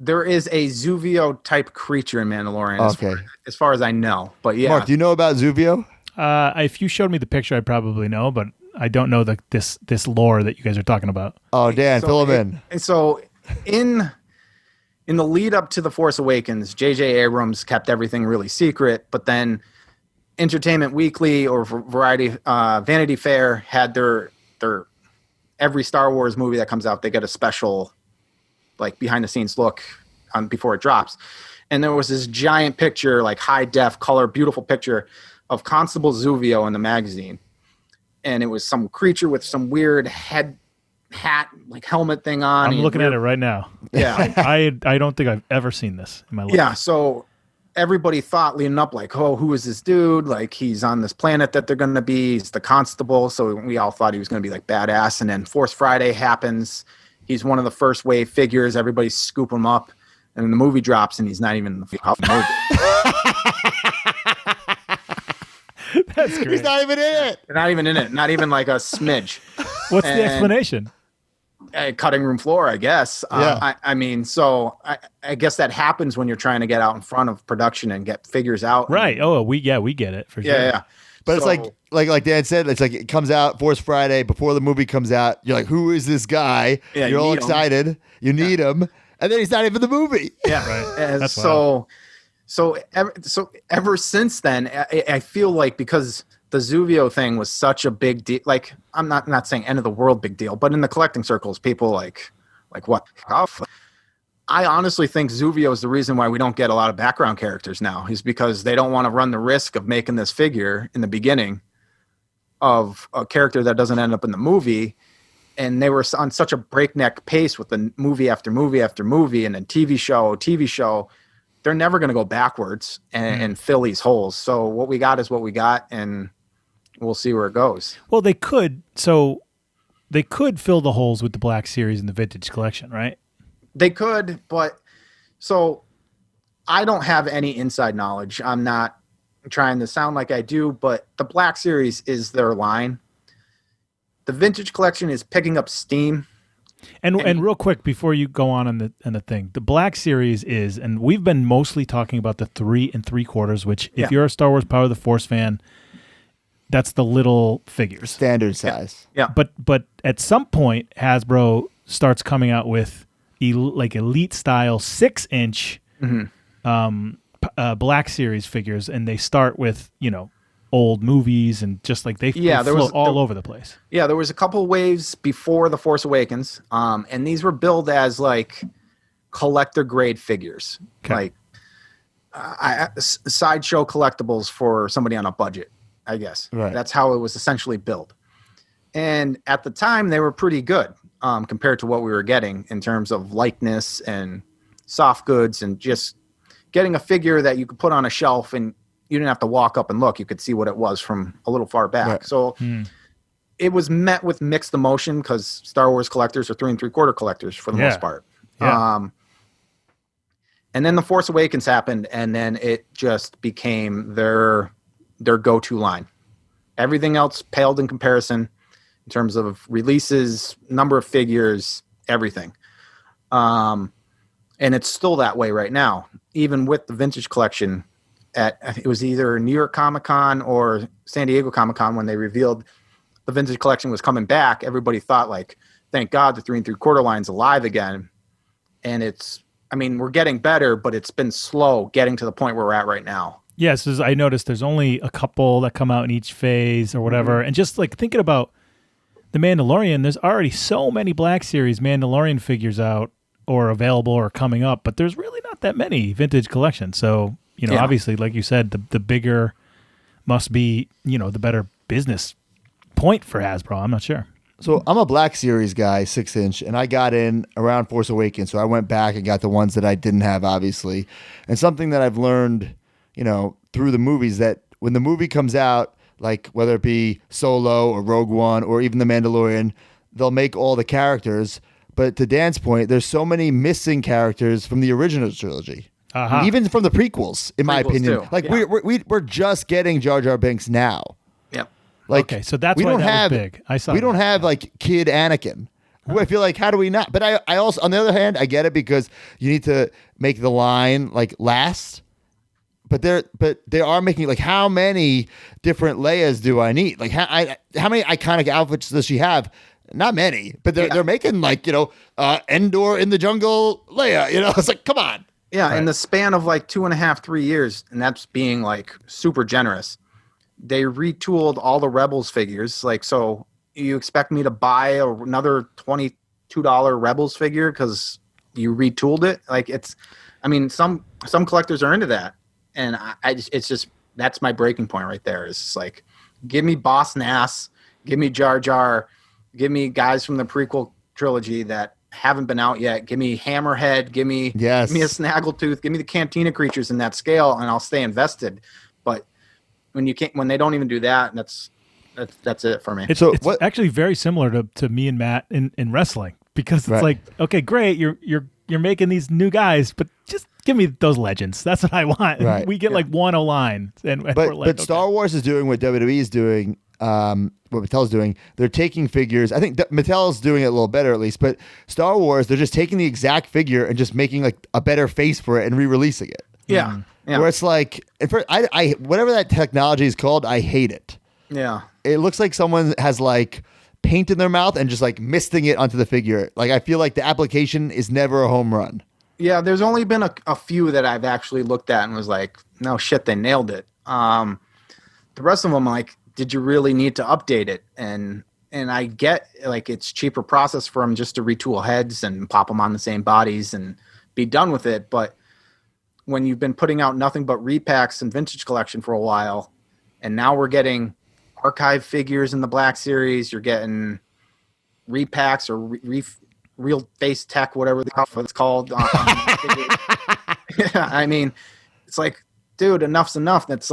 Speaker 3: There is a Zuvio type creature in Mandalorian, as far as I know. But yeah.
Speaker 1: Mark, do you know about Zuvio?
Speaker 2: If you showed me the picture, I'd probably know, but I don't know this lore that you guys are talking about.
Speaker 1: Oh, Dan, fill him in.
Speaker 3: So in the lead up to The Force Awakens, J.J. Abrams kept everything really secret, but then Entertainment Weekly or Variety, Vanity Fair had their every Star Wars movie that comes out, they get a special like behind the scenes look before it drops. And there was this giant picture, like high def color, beautiful picture of Constable Zuvio in the magazine. And it was some creature with some weird hat, like helmet thing on.
Speaker 2: I'm looking at it right now.
Speaker 3: Yeah.
Speaker 2: I don't think I've ever seen this in my life.
Speaker 3: Yeah. So everybody thought leading up, like, oh, who is this dude? Like, he's on this planet that they're going to be. He's the constable. So we all thought he was going to be like badass. And then Force Friday happens. He's one of the first wave figures. Everybody's scooping him up. And then the movie drops and he's not even in the movie.
Speaker 2: That's great.
Speaker 1: He's not even in it.
Speaker 3: Not even in it. Not even like a smidge.
Speaker 2: What's the explanation?
Speaker 3: Cutting room floor, I guess.
Speaker 1: Yeah.
Speaker 3: I mean, so I guess that happens when you're trying to get out in front of production and get figures out.
Speaker 2: Right. Oh, we get it for sure.
Speaker 3: Yeah.
Speaker 1: But it's like Dan said, it's like it comes out Force Friday before the movie comes out. You're like, who is this guy?
Speaker 3: Yeah,
Speaker 1: you're all excited. You need him. And then he's not even in the movie.
Speaker 3: Yeah.
Speaker 2: Right. That's
Speaker 3: So ever since then, I feel like because the Zuvio thing was such a big deal, like I'm not saying end of the world big deal, but in the collecting circles, people like what? I honestly think Zuvio is the reason why we don't get a lot of background characters now, is because they don't want to run the risk of making this figure in the beginning of a character that doesn't end up in the movie. And they were on such a breakneck pace with the movie after movie after movie and then TV show. They're never going to go backwards and fill these holes. So what we got is what we got, and we'll see where it goes.
Speaker 2: Well, they could fill the holes with the Black Series and the Vintage Collection, right?
Speaker 3: They could, but so I don't have any inside knowledge. I'm not trying to sound like I do, but the Black Series is their line. The Vintage Collection is picking up steam.
Speaker 2: And real quick before you go on the thing, the Black Series is, and we've been mostly talking about the 3 3/4, which if you're a Star Wars Power of the Force fan, that's the little figures,
Speaker 1: standard size.
Speaker 3: Yeah.
Speaker 2: But at some point, Hasbro starts coming out with like elite style 6-inch Black Series figures, and they start with old movies and just like they float all over the place.
Speaker 3: Yeah, there was a couple waves before The Force Awakens, and these were billed as like collector grade figures, like sideshow collectibles for somebody on a budget, I guess.
Speaker 1: Right.
Speaker 3: That's how it was essentially billed. And at the time, they were pretty good compared to what we were getting in terms of likeness and soft goods and just getting a figure that you could put on a shelf and you didn't have to walk up and look. You could see what it was from a little far back. Right. So it was met with mixed emotion because Star Wars collectors are 3 3/4 collectors for the most part.
Speaker 2: Yeah.
Speaker 3: And then The Force Awakens happened, and then it just became their go-to line. Everything else paled in comparison in terms of releases, number of figures, everything. And it's still that way right now, even with the vintage collection. It was either New York Comic-Con or San Diego Comic-Con when they revealed the vintage collection was coming back. Everybody thought, like, thank God the 3 3/4 line's alive again. And we're getting better, but it's been slow getting to the point where we're at right now.
Speaker 2: Yes, I noticed there's only a couple that come out in each phase or whatever. And just like thinking about The Mandalorian, there's already so many Black Series Mandalorian figures out or available or coming up, but there's really not that many vintage collections. So, obviously, like you said, the bigger must be, the better business point for Hasbro. I'm not sure.
Speaker 1: So I'm a Black Series guy, 6-inch, and I got in around Force Awakens. So I went back and got the ones that I didn't have, obviously. And something that I've learned, through the movies, that when the movie comes out, like whether it be Solo or Rogue One or even The Mandalorian, they'll make all the characters. But to Dan's point, there's so many missing characters from the original trilogy.
Speaker 2: Uh-huh.
Speaker 1: Even from the prequels, in my opinion.
Speaker 3: Too.
Speaker 1: Like we're just getting Jar Jar Binks now.
Speaker 3: Yep.
Speaker 1: Like,
Speaker 2: okay, so that's why that was big. I saw
Speaker 1: we don't
Speaker 2: that.
Speaker 1: have like kid Anakin. Who I feel like, how do we not? But I also, on the other hand, I get it because you need to make the line like last. But they are making, like, how many different Leias do I need? Like how many iconic outfits does she have? Not many, but they're making like Endor in the jungle Leia. It's like, come on.
Speaker 3: Yeah, right. In the span of like 2.5, 3 years, and that's being like super generous. They retooled all the Rebels figures. Like, so you expect me to buy another $22 Rebels figure because you retooled it? Like, some collectors are into that, and it's just that's my breaking point right there. It's just like, give me Boss Nass, give me Jar Jar, give me guys from the prequel trilogy that haven't been out yet. Give me Hammerhead, give me a Snaggletooth, give me the Cantina creatures in that scale, and I'll stay invested. But when they don't even do that, that's it for me.
Speaker 2: It's actually very similar to me and Matt in wrestling, because it's like, okay, great, you're making these new guys, but just give me those legends. That's what I want. Right. We get like one O-line, and we're like,
Speaker 1: but Star Wars is doing what WWE is doing. What Mattel's doing, they're taking figures. I think Mattel's doing it a little better, at least. But Star Wars, they're just taking the exact figure and just making like a better face for it and re-releasing it.
Speaker 3: Yeah.
Speaker 1: Where it's like, I whatever that technology is called, I hate it.
Speaker 3: Yeah.
Speaker 1: It looks like someone has like paint in their mouth and just like misting it onto the figure. Like, I feel like the application is never a home run.
Speaker 3: Yeah, there's only been a few that I've actually looked at and was like, no shit, they nailed it. The rest of them, like, did you really need to update it? And I get, like, it's cheaper process for them just to retool heads and pop them on the same bodies and be done with it. But when you've been putting out nothing but repacks and vintage collection for a while, and now we're getting archive figures in the Black Series, you're getting repacks or real face tech, whatever it's called. I mean, it's like, dude, enough's enough. That's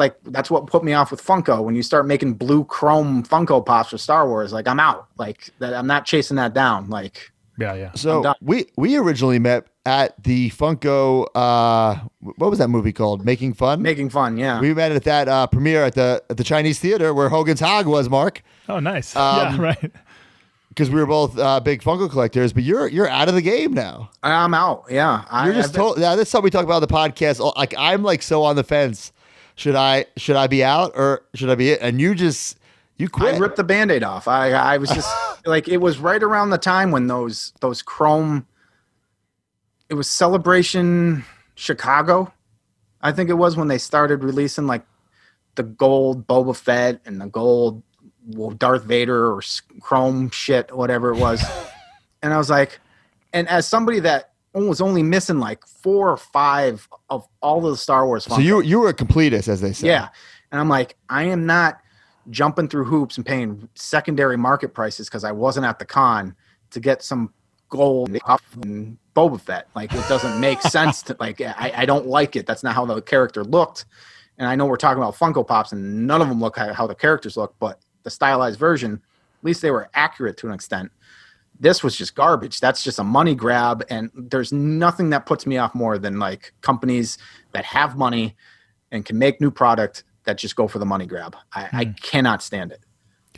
Speaker 3: what put me off with Funko. When you start making blue chrome Funko Pops for Star Wars, like, I'm out. Like, that, I'm not chasing that down. Like,
Speaker 2: yeah.
Speaker 1: So we originally met at the Funko. What was that movie called? Making Fun.
Speaker 3: Making Fun. Yeah.
Speaker 1: We met at that premiere at the Chinese Theater where Hogan's Hog was. Mark.
Speaker 2: Oh, nice. Yeah, right.
Speaker 1: Because we were both big Funko collectors, but you're out of the game now.
Speaker 3: I'm out. Yeah,
Speaker 1: That's something we talk about on the podcast. Like, I'm like so on the fence. Should I be out or should I be it? And you quit.
Speaker 3: I ripped the Band-Aid off. I was just like, it was right around the time when those chrome. It was Celebration Chicago, I think it was, when they started releasing like the gold Boba Fett and the gold Darth Vader or chrome shit, whatever it was. And I was like, and as somebody that was only missing like 4 or 5 of all of the Star Wars Funko.
Speaker 1: So you were a completist, as they say.
Speaker 3: Yeah. And I'm like, I am not jumping through hoops and paying secondary market prices because I wasn't at the con to get some gold and Boba Fett. Like, it doesn't make sense to, like, I don't like it. That's not how the character looked. And I know we're talking about Funko Pops and none of them look how the characters look, but the stylized version, at least they were accurate to an extent. this was just garbage. That's just a money grab. And there's nothing that puts me off more than like companies that have money and can make new product that just go for the money grab. I cannot stand it.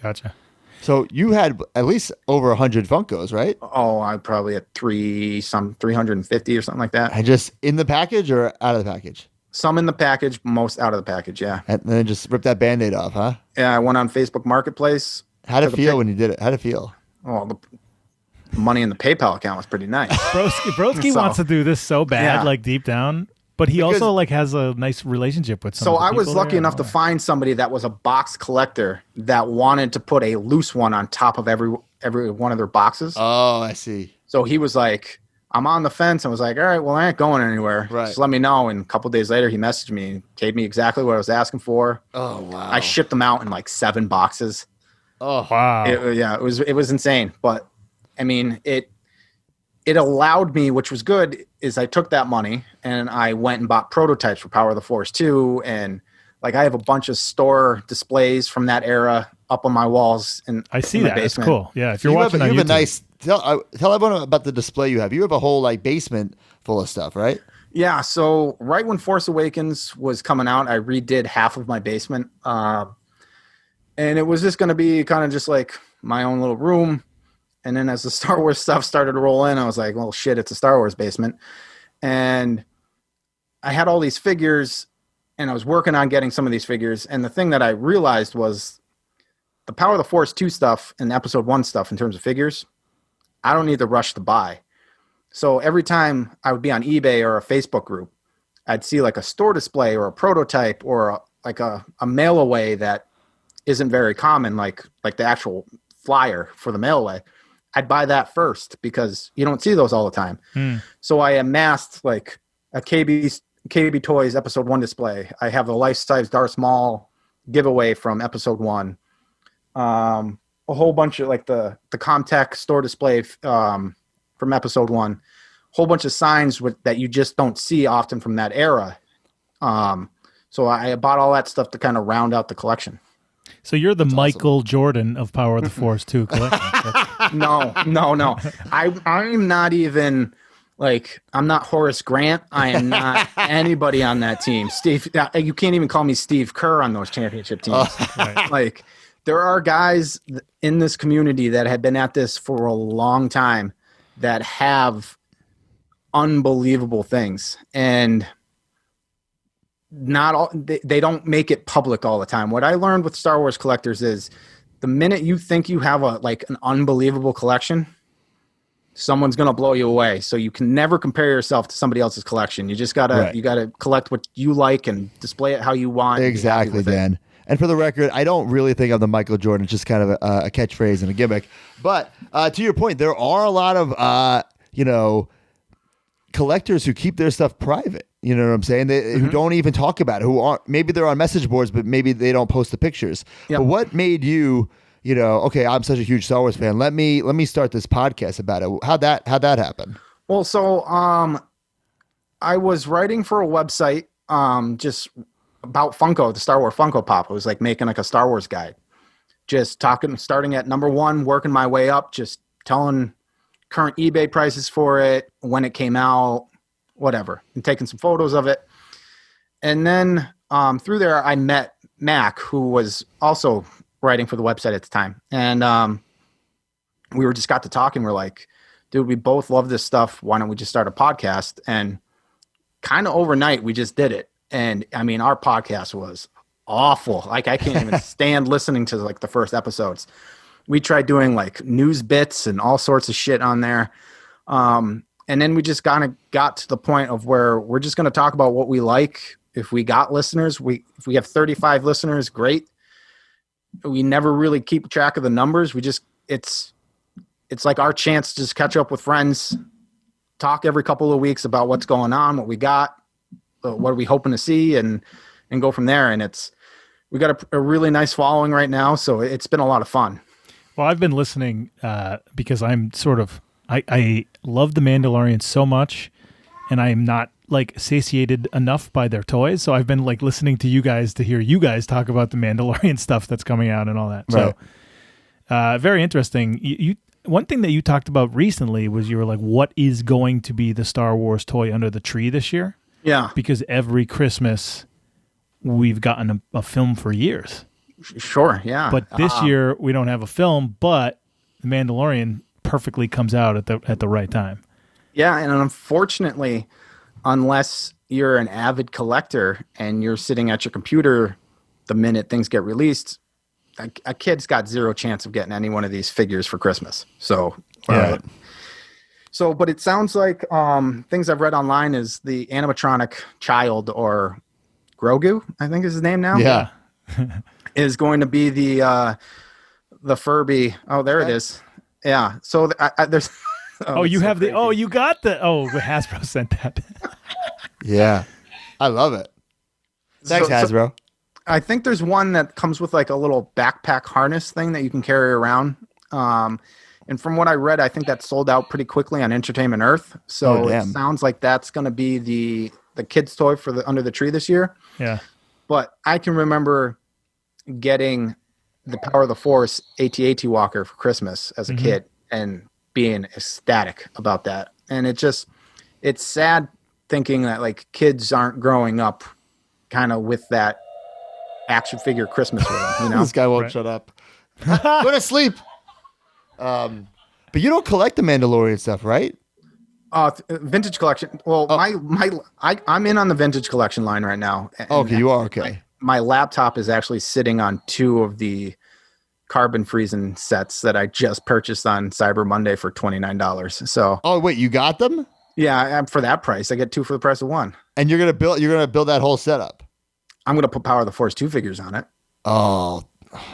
Speaker 2: Gotcha.
Speaker 1: So you had at least over 100 Funkos, right?
Speaker 3: Oh, I probably had 350 or something like that.
Speaker 1: I just in the package or out of the package?
Speaker 3: Some in the package, most out of the package. Yeah.
Speaker 1: And then just rip that Band-Aid off, huh?
Speaker 3: Yeah. I went on Facebook Marketplace.
Speaker 1: How'd it feel when you did it? How'd it feel?
Speaker 3: Oh, the money in the PayPal account was pretty nice.
Speaker 2: Broski wants to do this so bad, like deep down. But he also like has a nice relationship with some.
Speaker 3: So I was lucky enough to find somebody that was a box collector that wanted to put a loose one on top of every one of their boxes.
Speaker 1: Oh, I see.
Speaker 3: So he was like, I'm on the fence. I was like, all right, well, I ain't going anywhere.
Speaker 1: Right.
Speaker 3: Just let me know. And a couple of days later, he messaged me, gave me exactly what I was asking for.
Speaker 1: Oh, wow.
Speaker 3: I shipped them out in like 7 boxes.
Speaker 2: Oh, wow.
Speaker 3: It was insane. But I mean, it allowed me, which was good, is I took that money and I went and bought prototypes for Power of the Force 2. And like I have a bunch of store displays from that era up on my walls. And
Speaker 2: I see that. It's cool. Yeah. If you're watching
Speaker 1: you
Speaker 2: on
Speaker 1: have
Speaker 2: YouTube.
Speaker 1: a nice, tell everyone about the display you have. You have a whole like basement full of stuff, right?
Speaker 3: Yeah. So right when Force Awakens was coming out, I redid half of my basement. And it was just going to be kind of just like my own little room. And then as the Star Wars stuff started to roll in, I was like, well, shit, it's a Star Wars basement. And I had all these figures, and I was working on getting some of these figures. And the thing that I realized was the Power of the Force 2 stuff and Episode 1 stuff in terms of figures, I don't need to rush to buy. So every time I would be on eBay or a Facebook group, I'd see like a store display or a prototype or a mail away that isn't very common, like the actual flyer for the mail away. I'd buy that first because you don't see those all the time. So I amassed like a KB Toys Episode 1 display. I have the life-size Darth Maul giveaway from Episode 1. A whole bunch of like the Comtech store display from Episode 1. Whole bunch of signs that you just don't see often from that era. So I bought all that stuff to kind of round out the collection.
Speaker 2: So you're the Michael Jordan of Power of the Force 2 collection.
Speaker 3: No. I'm not even like, I'm not Horace Grant. I am not anybody on that team. Steve, you can't even call me Steve Kerr on those championship teams.
Speaker 2: Right.
Speaker 3: Like there are guys in this community that have been at this for a long time that have unbelievable things, and not all they don't make it public all the time. What I learned with Star Wars collectors is the minute you think you have an unbelievable collection, someone's going to blow you away. So you can never compare yourself to somebody else's collection. You just you gotta collect what you like and display it how you want.
Speaker 1: Exactly, Dan. And for the record, I don't really think I'm the Michael Jordan. It's just kind of a catchphrase and a gimmick. But to your point, there are a lot of collectors who keep their stuff private. You know what I'm saying? Who don't even talk about it. Who aren't? Maybe they're on message boards, but maybe they don't post the pictures. Yep. But what made you? Okay, I'm such a huge Star Wars fan. Let me start this podcast about it. How'd that happen?
Speaker 3: Well, so I was writing for a website just about Funko, the Star Wars Funko Pop. I was like making like a Star Wars guide. Just starting at number 1, working my way up, just telling current eBay prices for it, when it came out, whatever, and taking some photos of it. And then through there, I met Mac, who was also writing for the website at the time. And we just got to talking. We're like, dude, we both love this stuff. Why don't we just start a podcast? And kind of overnight, we just did it. And I mean, our podcast was awful. Like I can't even stand listening to like the first episodes. We tried doing like news bits and all sorts of shit on there. And then we just kind of got to the point of where we're just going to talk about what we like. If we got listeners, if we have 35 listeners, great. We never really keep track of the numbers. It's like our chance to just catch up with friends, talk every couple of weeks about what's going on, what we got, what are we hoping to see, and go from there. And we got a really nice following right now. So it's been a lot of fun.
Speaker 2: Well, I've been listening because I'm sort of, I love The Mandalorian so much, and I am not like satiated enough by their toys. So I've been like listening to you guys to hear you guys talk about the Mandalorian stuff that's coming out and all that.
Speaker 1: Right.
Speaker 2: So very interesting. one thing that you talked about recently was you were like, what is going to be the Star Wars toy under the tree this year?
Speaker 3: Yeah.
Speaker 2: Because every Christmas we've gotten a film for years.
Speaker 3: Sure, yeah.
Speaker 2: But this year we don't have a film, but The Mandalorian perfectly comes out at the right time.
Speaker 3: Yeah, and unfortunately, unless you're an avid collector and you're sitting at your computer the minute things get released, a kid's got zero chance of getting any one of these figures for Christmas. So,
Speaker 1: Yeah.
Speaker 3: But it sounds like things I've read online is the animatronic child, or Grogu, I think is his name now.
Speaker 1: Yeah.
Speaker 3: Is going to be the Furby. Oh, there it is. Yeah. So there's.
Speaker 2: You have
Speaker 3: crazy.
Speaker 2: you got Hasbro sent that.
Speaker 1: Yeah. I love it. Thanks, Hasbro.
Speaker 3: I think there's one that comes with like a little backpack harness thing that you can carry around. And from what I read, I think that sold out pretty quickly on Entertainment Earth. So it sounds like that's going to be the kids' toy for the under the tree this year.
Speaker 2: Yeah.
Speaker 3: But I can remember getting the Power of the Force AT-AT Walker for Christmas as a kid and being ecstatic about that. And it's sad thinking that like kids aren't growing up kind of with that action figure Christmas with them, you know?
Speaker 1: This guy won't shut up. Go to sleep. But you don't collect the Mandalorian stuff, right?
Speaker 3: Vintage collection. Well, I'm in on the vintage collection line right now.
Speaker 1: Okay, you are okay.
Speaker 3: My laptop is actually sitting on 2 of the carbon freezing sets that I just purchased on Cyber Monday for $29. So.
Speaker 1: Oh wait, you got them?
Speaker 3: Yeah, for that price, I get 2 for the price of 1.
Speaker 1: And you're gonna build that whole setup.
Speaker 3: I'm gonna put Power of the Force 2 figures on it.
Speaker 1: Oh,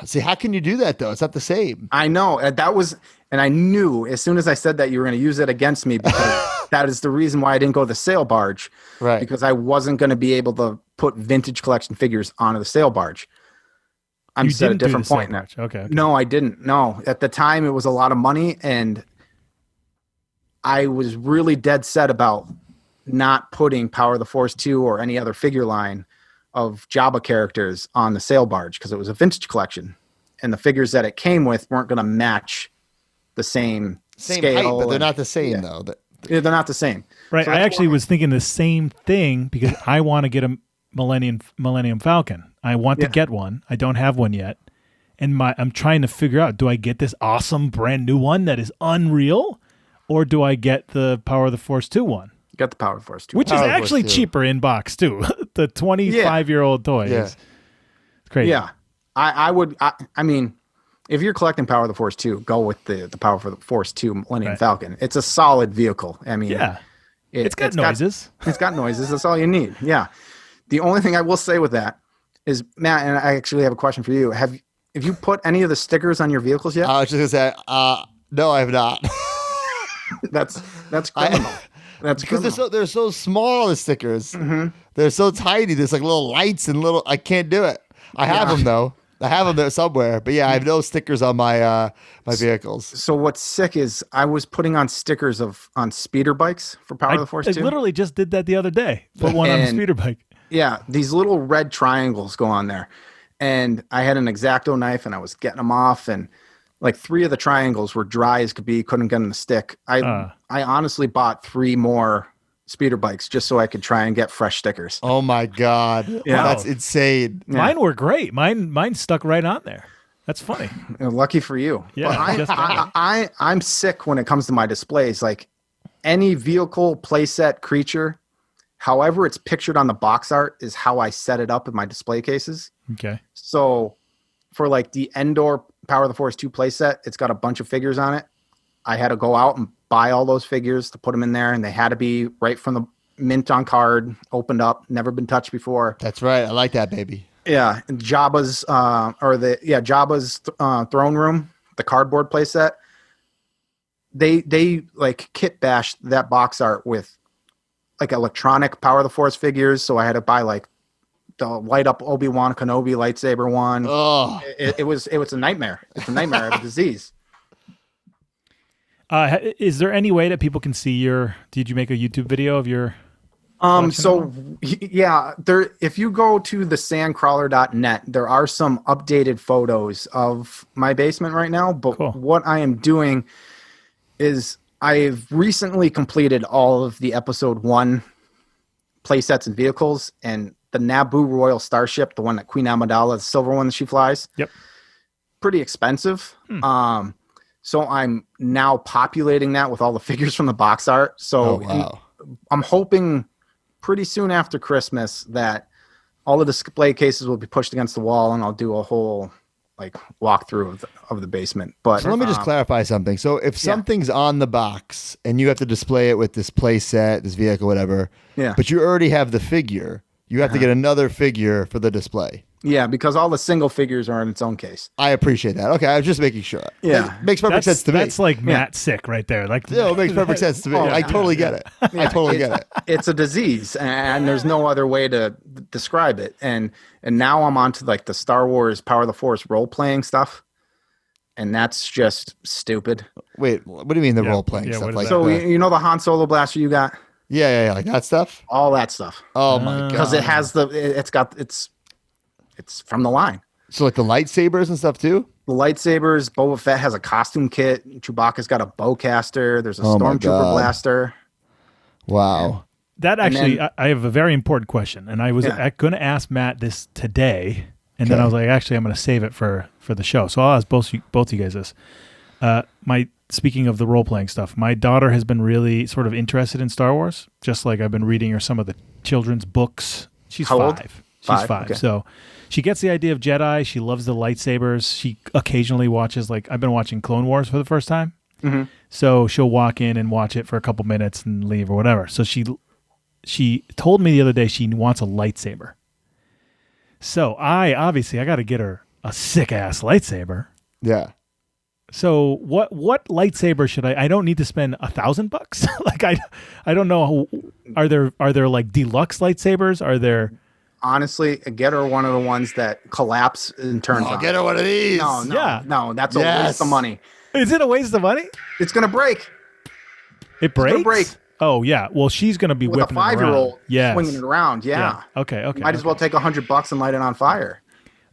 Speaker 1: see, how can you do that though? It's not the same.
Speaker 3: I know and I knew as soon as I said that you were going to use it against me, because that is the reason why I didn't go the sail barge,
Speaker 1: right?
Speaker 3: Because I wasn't going to be able to put vintage collection figures onto the sail barge. I'm
Speaker 2: you
Speaker 3: set a
Speaker 2: didn't
Speaker 3: different
Speaker 2: do the
Speaker 3: point now.
Speaker 2: Okay.
Speaker 3: No, I didn't. No, at the time it was a lot of money, and I was really dead set about not putting Power of the Force 2 or any other figure line of Jabba characters on the sail barge because it was a vintage collection, and the figures that it came with weren't going to match the same scale.
Speaker 1: Height, but they're not the same though.
Speaker 3: They're not the same.
Speaker 2: Right. So I actually was thinking the same thing because I want to get a Millennium Falcon. I want to get one. I don't have one yet. And I'm trying to figure out, do I get this awesome brand new one that is unreal, or do I get the Power of the Force 2 one?
Speaker 3: Got the Power of the Force 2.
Speaker 2: Which is actually cheaper in box too. The 25-year-old toy is crazy.
Speaker 3: Yeah. I mean, if you're collecting Power of the Force 2, go with the Power of the Force 2 Millennium Falcon. It's a solid vehicle. I mean,
Speaker 2: it's got noises.
Speaker 3: It's got noises. That's all you need. Yeah. The only thing I will say with that is, Matt, and I actually have a question for you. Have you put any of the stickers on your vehicles yet?
Speaker 1: I was just gonna say, no, I have not.
Speaker 3: That's criminal. That's
Speaker 1: because they're so small, the stickers.
Speaker 3: Mm-hmm.
Speaker 1: They're so tiny. There's like little lights and I can't do it. I have them though. I have them there somewhere, but I have no stickers on my vehicles.
Speaker 3: So what's sick is I was putting on stickers on speeder bikes for Power of the Force 2.
Speaker 2: I literally just did that the other day. Put one on a speeder bike.
Speaker 3: Yeah, these little red triangles go on there, and I had an X-Acto knife, and I was getting them off, and like 3 of the triangles were dry as could be. Couldn't get them to stick. I honestly bought 3 more speeder bikes just so I could try and get fresh stickers.
Speaker 1: Oh my god!
Speaker 3: Yeah,
Speaker 1: that's insane.
Speaker 3: Yeah.
Speaker 2: Mine were great. Mine stuck right on there. That's funny.
Speaker 3: Lucky for you.
Speaker 2: Yeah,
Speaker 3: but I'm sick when it comes to my displays. Like any vehicle, playset, creature, however it's pictured on the box art is how I set it up in my display cases.
Speaker 2: Okay.
Speaker 3: So for like the Endor Power of the Force 2 playset, it's got a bunch of figures on it. I had to go out and buy all those figures to put them in there, and they had to be right from the mint on card, opened up, never been touched before.
Speaker 1: That's right. I like that, baby.
Speaker 3: Yeah, Jabba's throne room, the cardboard playset. They like kit bashed that box art with like electronic Power of the Force figures, so I had to buy like the light up Obi-Wan Kenobi lightsaber one.
Speaker 1: Oh,
Speaker 3: it was a nightmare. It's a nightmare of a disease.
Speaker 2: Is there any way that people can see did you make a YouTube video of your
Speaker 3: if you go to the sandcrawler.net, there are some updated photos of my basement right now, but
Speaker 2: cool.
Speaker 3: What I am doing is I've recently completed all of the episode 1 playsets and vehicles, and the Naboo Royal Starship, the one that Queen Amidala, the silver one that she flies.
Speaker 2: Yep.
Speaker 3: Pretty expensive. So I'm now populating that with all the figures from the box art. So I'm hoping pretty soon after Christmas that all the display cases will be pushed against the wall, and I'll do a whole like walkthrough of the basement. But
Speaker 1: so let me just clarify something. So if something's on the box and you have to display it with this play set, this vehicle, whatever, but you already have the figure, you have to get another figure for the display.
Speaker 3: Yeah, because all the single figures are in its own case.
Speaker 1: I appreciate that. Okay, I was just making sure.
Speaker 3: Yeah.
Speaker 1: It makes perfect sense to me.
Speaker 2: That's like Matt sick right there. Like,
Speaker 1: it makes perfect sense to me. I totally get it. I totally get it.
Speaker 3: It's a disease, and there's no other way to describe it. And now I'm on to like the Star Wars Power of the Force role-playing stuff, and that's just stupid.
Speaker 1: Wait, what do you mean the role-playing stuff? Like
Speaker 3: so you know the Han Solo blaster you got?
Speaker 1: Yeah, like that stuff?
Speaker 3: All that stuff.
Speaker 1: Oh my God.
Speaker 3: Because it has it's from the line.
Speaker 1: So like the lightsabers and stuff too?
Speaker 3: The lightsabers, Boba Fett has a costume kit. Chewbacca's got a bowcaster. There's a stormtrooper blaster.
Speaker 1: Wow.
Speaker 2: That actually, I have a very important question. And I was going to ask Matt this today. And then I was like, actually, I'm going to save it for the show. So I'll ask both you guys this. Speaking of the role-playing stuff, my daughter has been really sort of interested in Star Wars, just like I've been reading her some of the children's books. She's
Speaker 3: How
Speaker 2: 5.
Speaker 3: old?
Speaker 2: She's 5.
Speaker 3: Okay.
Speaker 2: So she gets the idea of Jedi. She loves the lightsabers. She occasionally watches, like, I've been watching Clone Wars for the first time.
Speaker 3: Mm-hmm.
Speaker 2: So she'll walk in and watch it for a couple minutes and leave or whatever. So she told me the other day she wants a lightsaber. So I got to get her a sick-ass lightsaber.
Speaker 1: Yeah.
Speaker 2: So what lightsaber should I don't need to spend $1,000? Like I don't know. Are there like deluxe lightsabers? Are there?
Speaker 3: Honestly, get her one of the ones that collapse and turns on.
Speaker 1: Get her one of these.
Speaker 3: No, that's a waste of money.
Speaker 2: Is it a waste of money?
Speaker 3: It's gonna break.
Speaker 2: It breaks?
Speaker 3: It's gonna break.
Speaker 2: Oh yeah. Well, she's gonna be
Speaker 3: with
Speaker 2: whipping
Speaker 3: a 5-year-old
Speaker 2: swinging
Speaker 3: it around. Yeah.
Speaker 2: Okay.
Speaker 3: Might as well take $100 and light it on fire.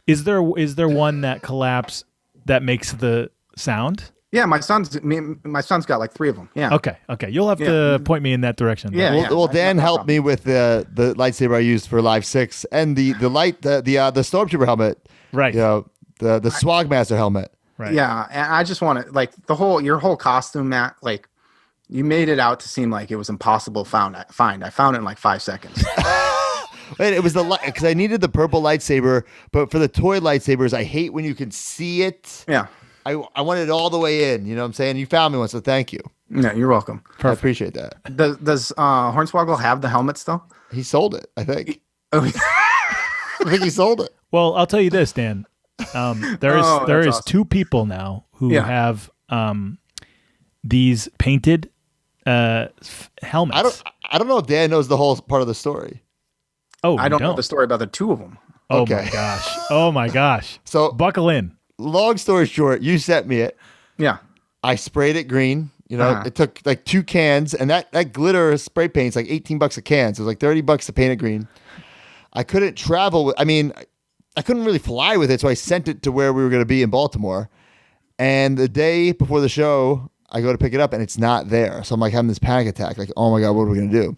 Speaker 2: Is there one that collapse that makes the sound?
Speaker 3: Yeah, my son's got like 3 of them. Yeah.
Speaker 2: Okay. You'll have to point me in that direction.
Speaker 3: Yeah.
Speaker 1: Well, Dan helped me with the lightsaber I used for Live 6 and the Stormtrooper helmet.
Speaker 2: Right.
Speaker 1: You know, the Swagmaster helmet.
Speaker 2: Right.
Speaker 3: Yeah, and I just want to like your whole costume, Matt. Like, you made it out to seem like it was impossible to find. I found it in like 5 seconds.
Speaker 1: Wait, it was because I needed the purple lightsaber, but for the toy lightsabers, I hate when you can see it.
Speaker 3: Yeah.
Speaker 1: I wanted it all the way in. You know what I'm saying? You found me one, so thank you.
Speaker 3: Yeah, you're welcome.
Speaker 1: I appreciate that.
Speaker 3: Does Hornswoggle have the helmet still?
Speaker 1: He sold it, I think.
Speaker 3: Oh,
Speaker 1: I think he sold it.
Speaker 2: Well, I'll tell you this, Dan. There is
Speaker 3: awesome.
Speaker 2: 2 people now who have these painted helmets.
Speaker 1: I don't know if Dan knows the whole part of the story.
Speaker 2: Oh,
Speaker 3: I don't know the story about the 2 of them.
Speaker 2: Oh
Speaker 1: Okay.
Speaker 2: my gosh! Oh my gosh!
Speaker 1: So
Speaker 2: buckle in.
Speaker 1: Long story short, you sent me it.
Speaker 3: Yeah.
Speaker 1: I sprayed it green. You know, it took like 2 cans, and that glitter spray paint's like $18 a can. So it was like $30 to paint it green. I couldn't travel I couldn't really fly with it, so I sent it to where we were going to be in Baltimore. And the day before the show, I go to pick it up, and it's not there. So I'm like having this panic attack, like, oh my God, what are we going to do?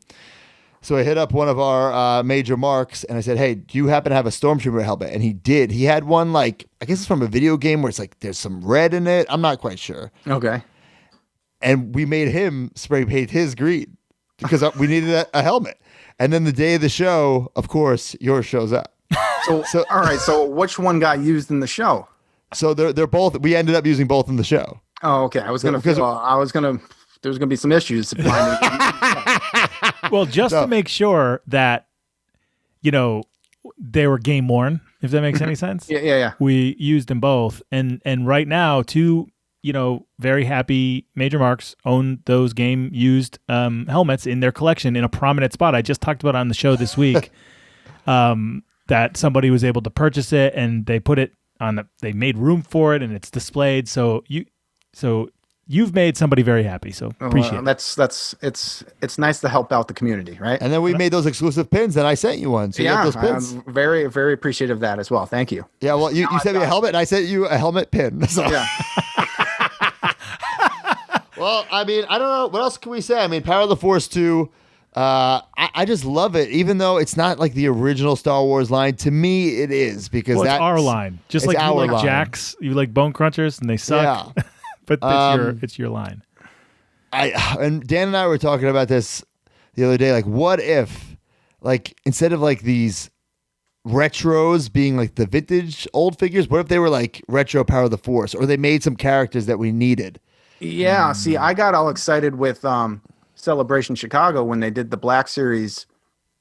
Speaker 1: So I hit up one of our major marks, and I said, hey, do you happen to have a Stormtrooper helmet? And he did. He had one, like, I guess it's from a video game where it's like there's some red in it. I'm not quite sure.
Speaker 3: Okay.
Speaker 1: And we made him spray paint his green because we needed a helmet. And then the day of the show, of course, yours shows up.
Speaker 3: So all right. So which one got used in the show?
Speaker 1: So they're both. We ended up using both in the show.
Speaker 3: Oh, okay. There's gonna be some issues.
Speaker 2: Well, just to make sure that they were game worn, if that makes any sense.
Speaker 3: Yeah.
Speaker 2: We used them both, and right now 2 very happy major marks own those game used helmets in their collection in a prominent spot. I just talked about it on the show this week. That somebody was able to purchase it, and they put it on they made room for it, and it's displayed. So you've made somebody very happy. So appreciate it.
Speaker 3: It's nice to help out the community, right?
Speaker 1: And then we made those exclusive pins, and I sent you one. So you got those pins.
Speaker 3: I'm very, very appreciative of that as well. Thank you.
Speaker 1: Yeah, well, you sent me a helmet, and I sent you a helmet pin. So.
Speaker 3: Yeah.
Speaker 1: Well, I mean, I don't know. What else can we say? I mean, Power of the Force 2, I just love it. Even though it's not like the original Star Wars line, to me it is because
Speaker 2: Well, it's
Speaker 1: that's
Speaker 2: our line. Just
Speaker 1: it's
Speaker 2: like you
Speaker 1: our
Speaker 2: like
Speaker 1: line.
Speaker 2: Jax, you like Bone Crunchers, and they suck.
Speaker 1: Yeah.
Speaker 2: But it's your line.
Speaker 1: And Dan and I were talking about this the other day. Like, what if, like, instead of like these retros being like the vintage old figures, what if they were like retro Power of the Force, or they made some characters that we needed?
Speaker 3: Yeah, see, I got all excited with Celebration Chicago when they did the Black Series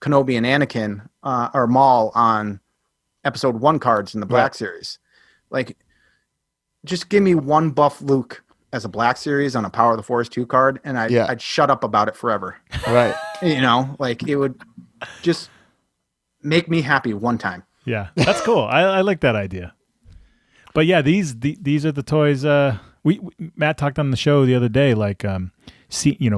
Speaker 3: Kenobi and Anakin or Maul on episode 1 cards in the Black Series. Like, just give me one buff Luke as a Black Series on a Power of the Force 2 card, and I'd shut up about it forever.
Speaker 1: Right.
Speaker 3: You know, like it would just make me happy one time.
Speaker 2: Yeah, that's cool. I like that idea. But yeah, these are the toys. We Matt talked on the show the other day, like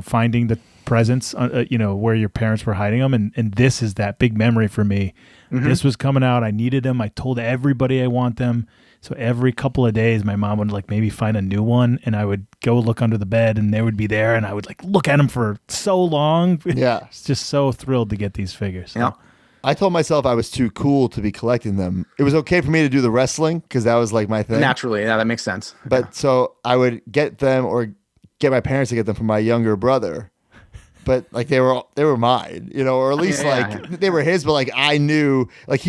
Speaker 2: finding the presents, where your parents were hiding them, and this is that big memory for me. Mm-hmm. This was coming out. I needed them. I told everybody I want them. So every couple of days, my mom would like maybe find a new one, and I would go look under the bed, and they would be there, and I would like look at them for so long.
Speaker 1: Yeah,
Speaker 2: it's just so thrilled to get these figures.
Speaker 3: Yeah.
Speaker 1: I told myself I was too cool to be collecting them. It was okay for me to do the wrestling because that was like my thing.
Speaker 3: Naturally, yeah, that makes sense.
Speaker 1: But so I would get them or get my parents to get them from my younger brother. But like they were mine, or at least they were his. But like I knew, like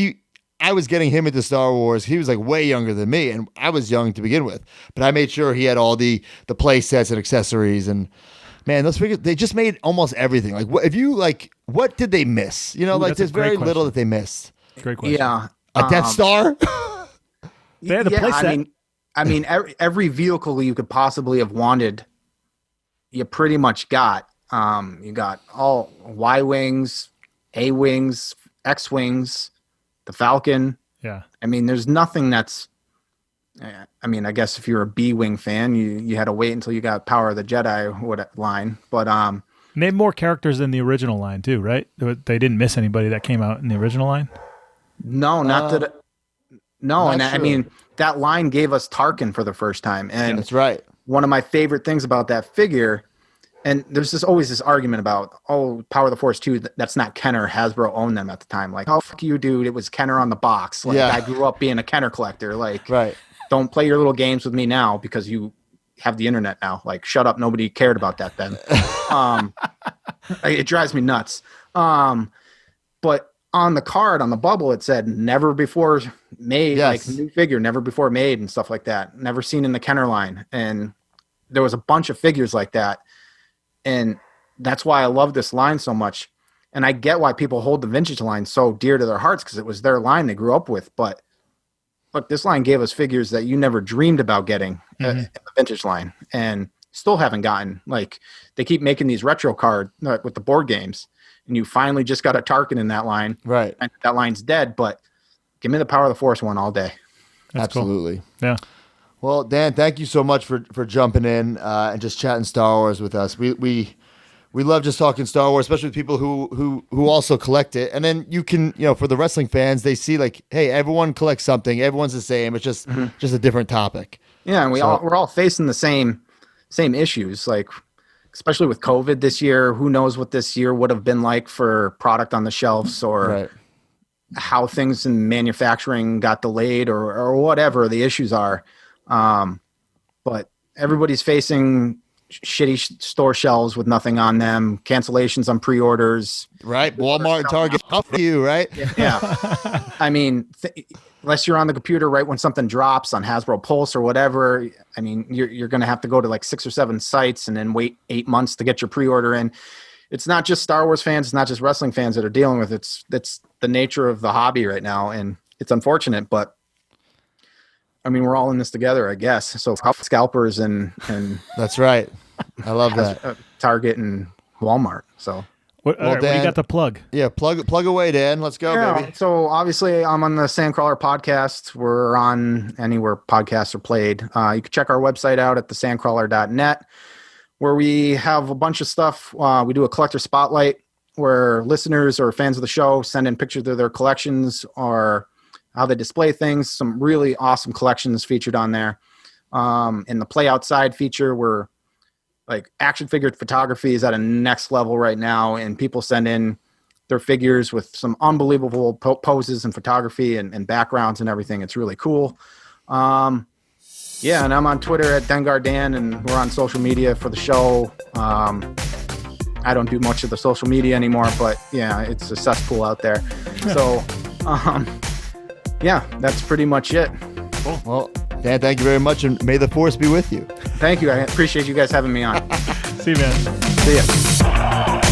Speaker 1: I was getting him into Star Wars. He was like way younger than me, and I was young to begin with. But I made sure he had all the play sets and accessories. And man, those figures, they just made almost everything. Like what did they miss? Like there's very little that they missed.
Speaker 2: Great question.
Speaker 3: Yeah,
Speaker 1: a Death Star.
Speaker 2: They had a play set.
Speaker 3: I mean, every vehicle you could possibly have wanted, you pretty much got. You got all Y-wings, A-wings, X-wings, the Falcon.
Speaker 2: Yeah. I
Speaker 3: mean, there's nothing that's. I mean, I guess if you're a B-wing fan, you had to wait until you got Power of the Jedi line. But
Speaker 2: they had more characters than the original line too, right? They didn't miss anybody that came out in the original line.
Speaker 3: No, not that. No, and I mean that line gave us Tarkin for the first time, and
Speaker 1: that's right.
Speaker 3: One of my favorite things about that figure. And there's always this argument about, Power of the Force 2, that's not Kenner. Hasbro owned them at the time. Like, fuck you, dude. It was Kenner on the box. Like, I grew up being a Kenner collector. Like, don't play your little games with me now because you have the internet now. Like, shut up. Nobody cared about that then. It drives me nuts. But on the card, on the bubble, it said never before made, like new figure, never before made and stuff like that. Never seen in the Kenner line. And there was a bunch of figures like that. And that's why I love this line so much. And I get why people hold the vintage line so dear to their hearts because it was their line they grew up with. But look, this line gave us figures that you never dreamed about getting in the vintage line and still haven't gotten. Like they keep making these retro card with the board games and you finally just got a Tarkin in that line.
Speaker 1: Right.
Speaker 3: And that line's dead, but give me the Power of the Force one all day.
Speaker 2: That's
Speaker 1: absolutely.
Speaker 2: Cool. Yeah.
Speaker 1: Well, Dan, thank you so much for jumping in and just chatting Star Wars with us. We love just talking Star Wars, especially with people who also collect it. And then you can, for the wrestling fans, they see like, hey, everyone collects something. Everyone's the same. It's just a different topic.
Speaker 3: Yeah, and we're all facing the same issues. Like, especially with COVID this year, who knows what this year would have been like for product on the shelves or how things in manufacturing got delayed or whatever the issues are. But everybody's facing shitty store shelves with nothing on them, cancellations on pre-orders.
Speaker 1: Right. Walmart and Target. Up to you, right?
Speaker 3: Yeah. I mean, unless you're on the computer right when something drops on Hasbro Pulse or whatever, I mean, you're going to have to go to like 6 or 7 sites and then wait 8 months to get your pre-order in. It's not just Star Wars fans. It's not just wrestling fans that are dealing with it. It's the nature of the hobby right now. And it's unfortunate, but I mean, we're all in this together, I guess. So scalpers and
Speaker 1: that's right. I love that.
Speaker 3: Target and Walmart. So
Speaker 2: what do you got to plug?
Speaker 1: Yeah, plug away, Dan. Let's go, baby.
Speaker 3: So obviously, I'm on the Sandcrawler Podcast. We're on anywhere podcasts are played. You can check our website out at thesandcrawler.net, where we have a bunch of stuff. We do a collector spotlight where listeners or fans of the show send in pictures of their collections or how they display things. Some really awesome collections featured on there. In the Play Outside feature, we're like action figure photography is at a next level right now, and people send in their figures with some unbelievable poses and photography and backgrounds and everything. It's really cool. Yeah, and I'm on Twitter at Dengar Dan, and we're on social media for the show. I don't do much of the social media anymore, but yeah, it's a cesspool out there. So, yeah, that's pretty much it.
Speaker 1: Cool. Well, Dan, thank you very much, and may the force be with you.
Speaker 3: Thank you. I appreciate you guys having me on.
Speaker 2: See you, man.
Speaker 3: See ya.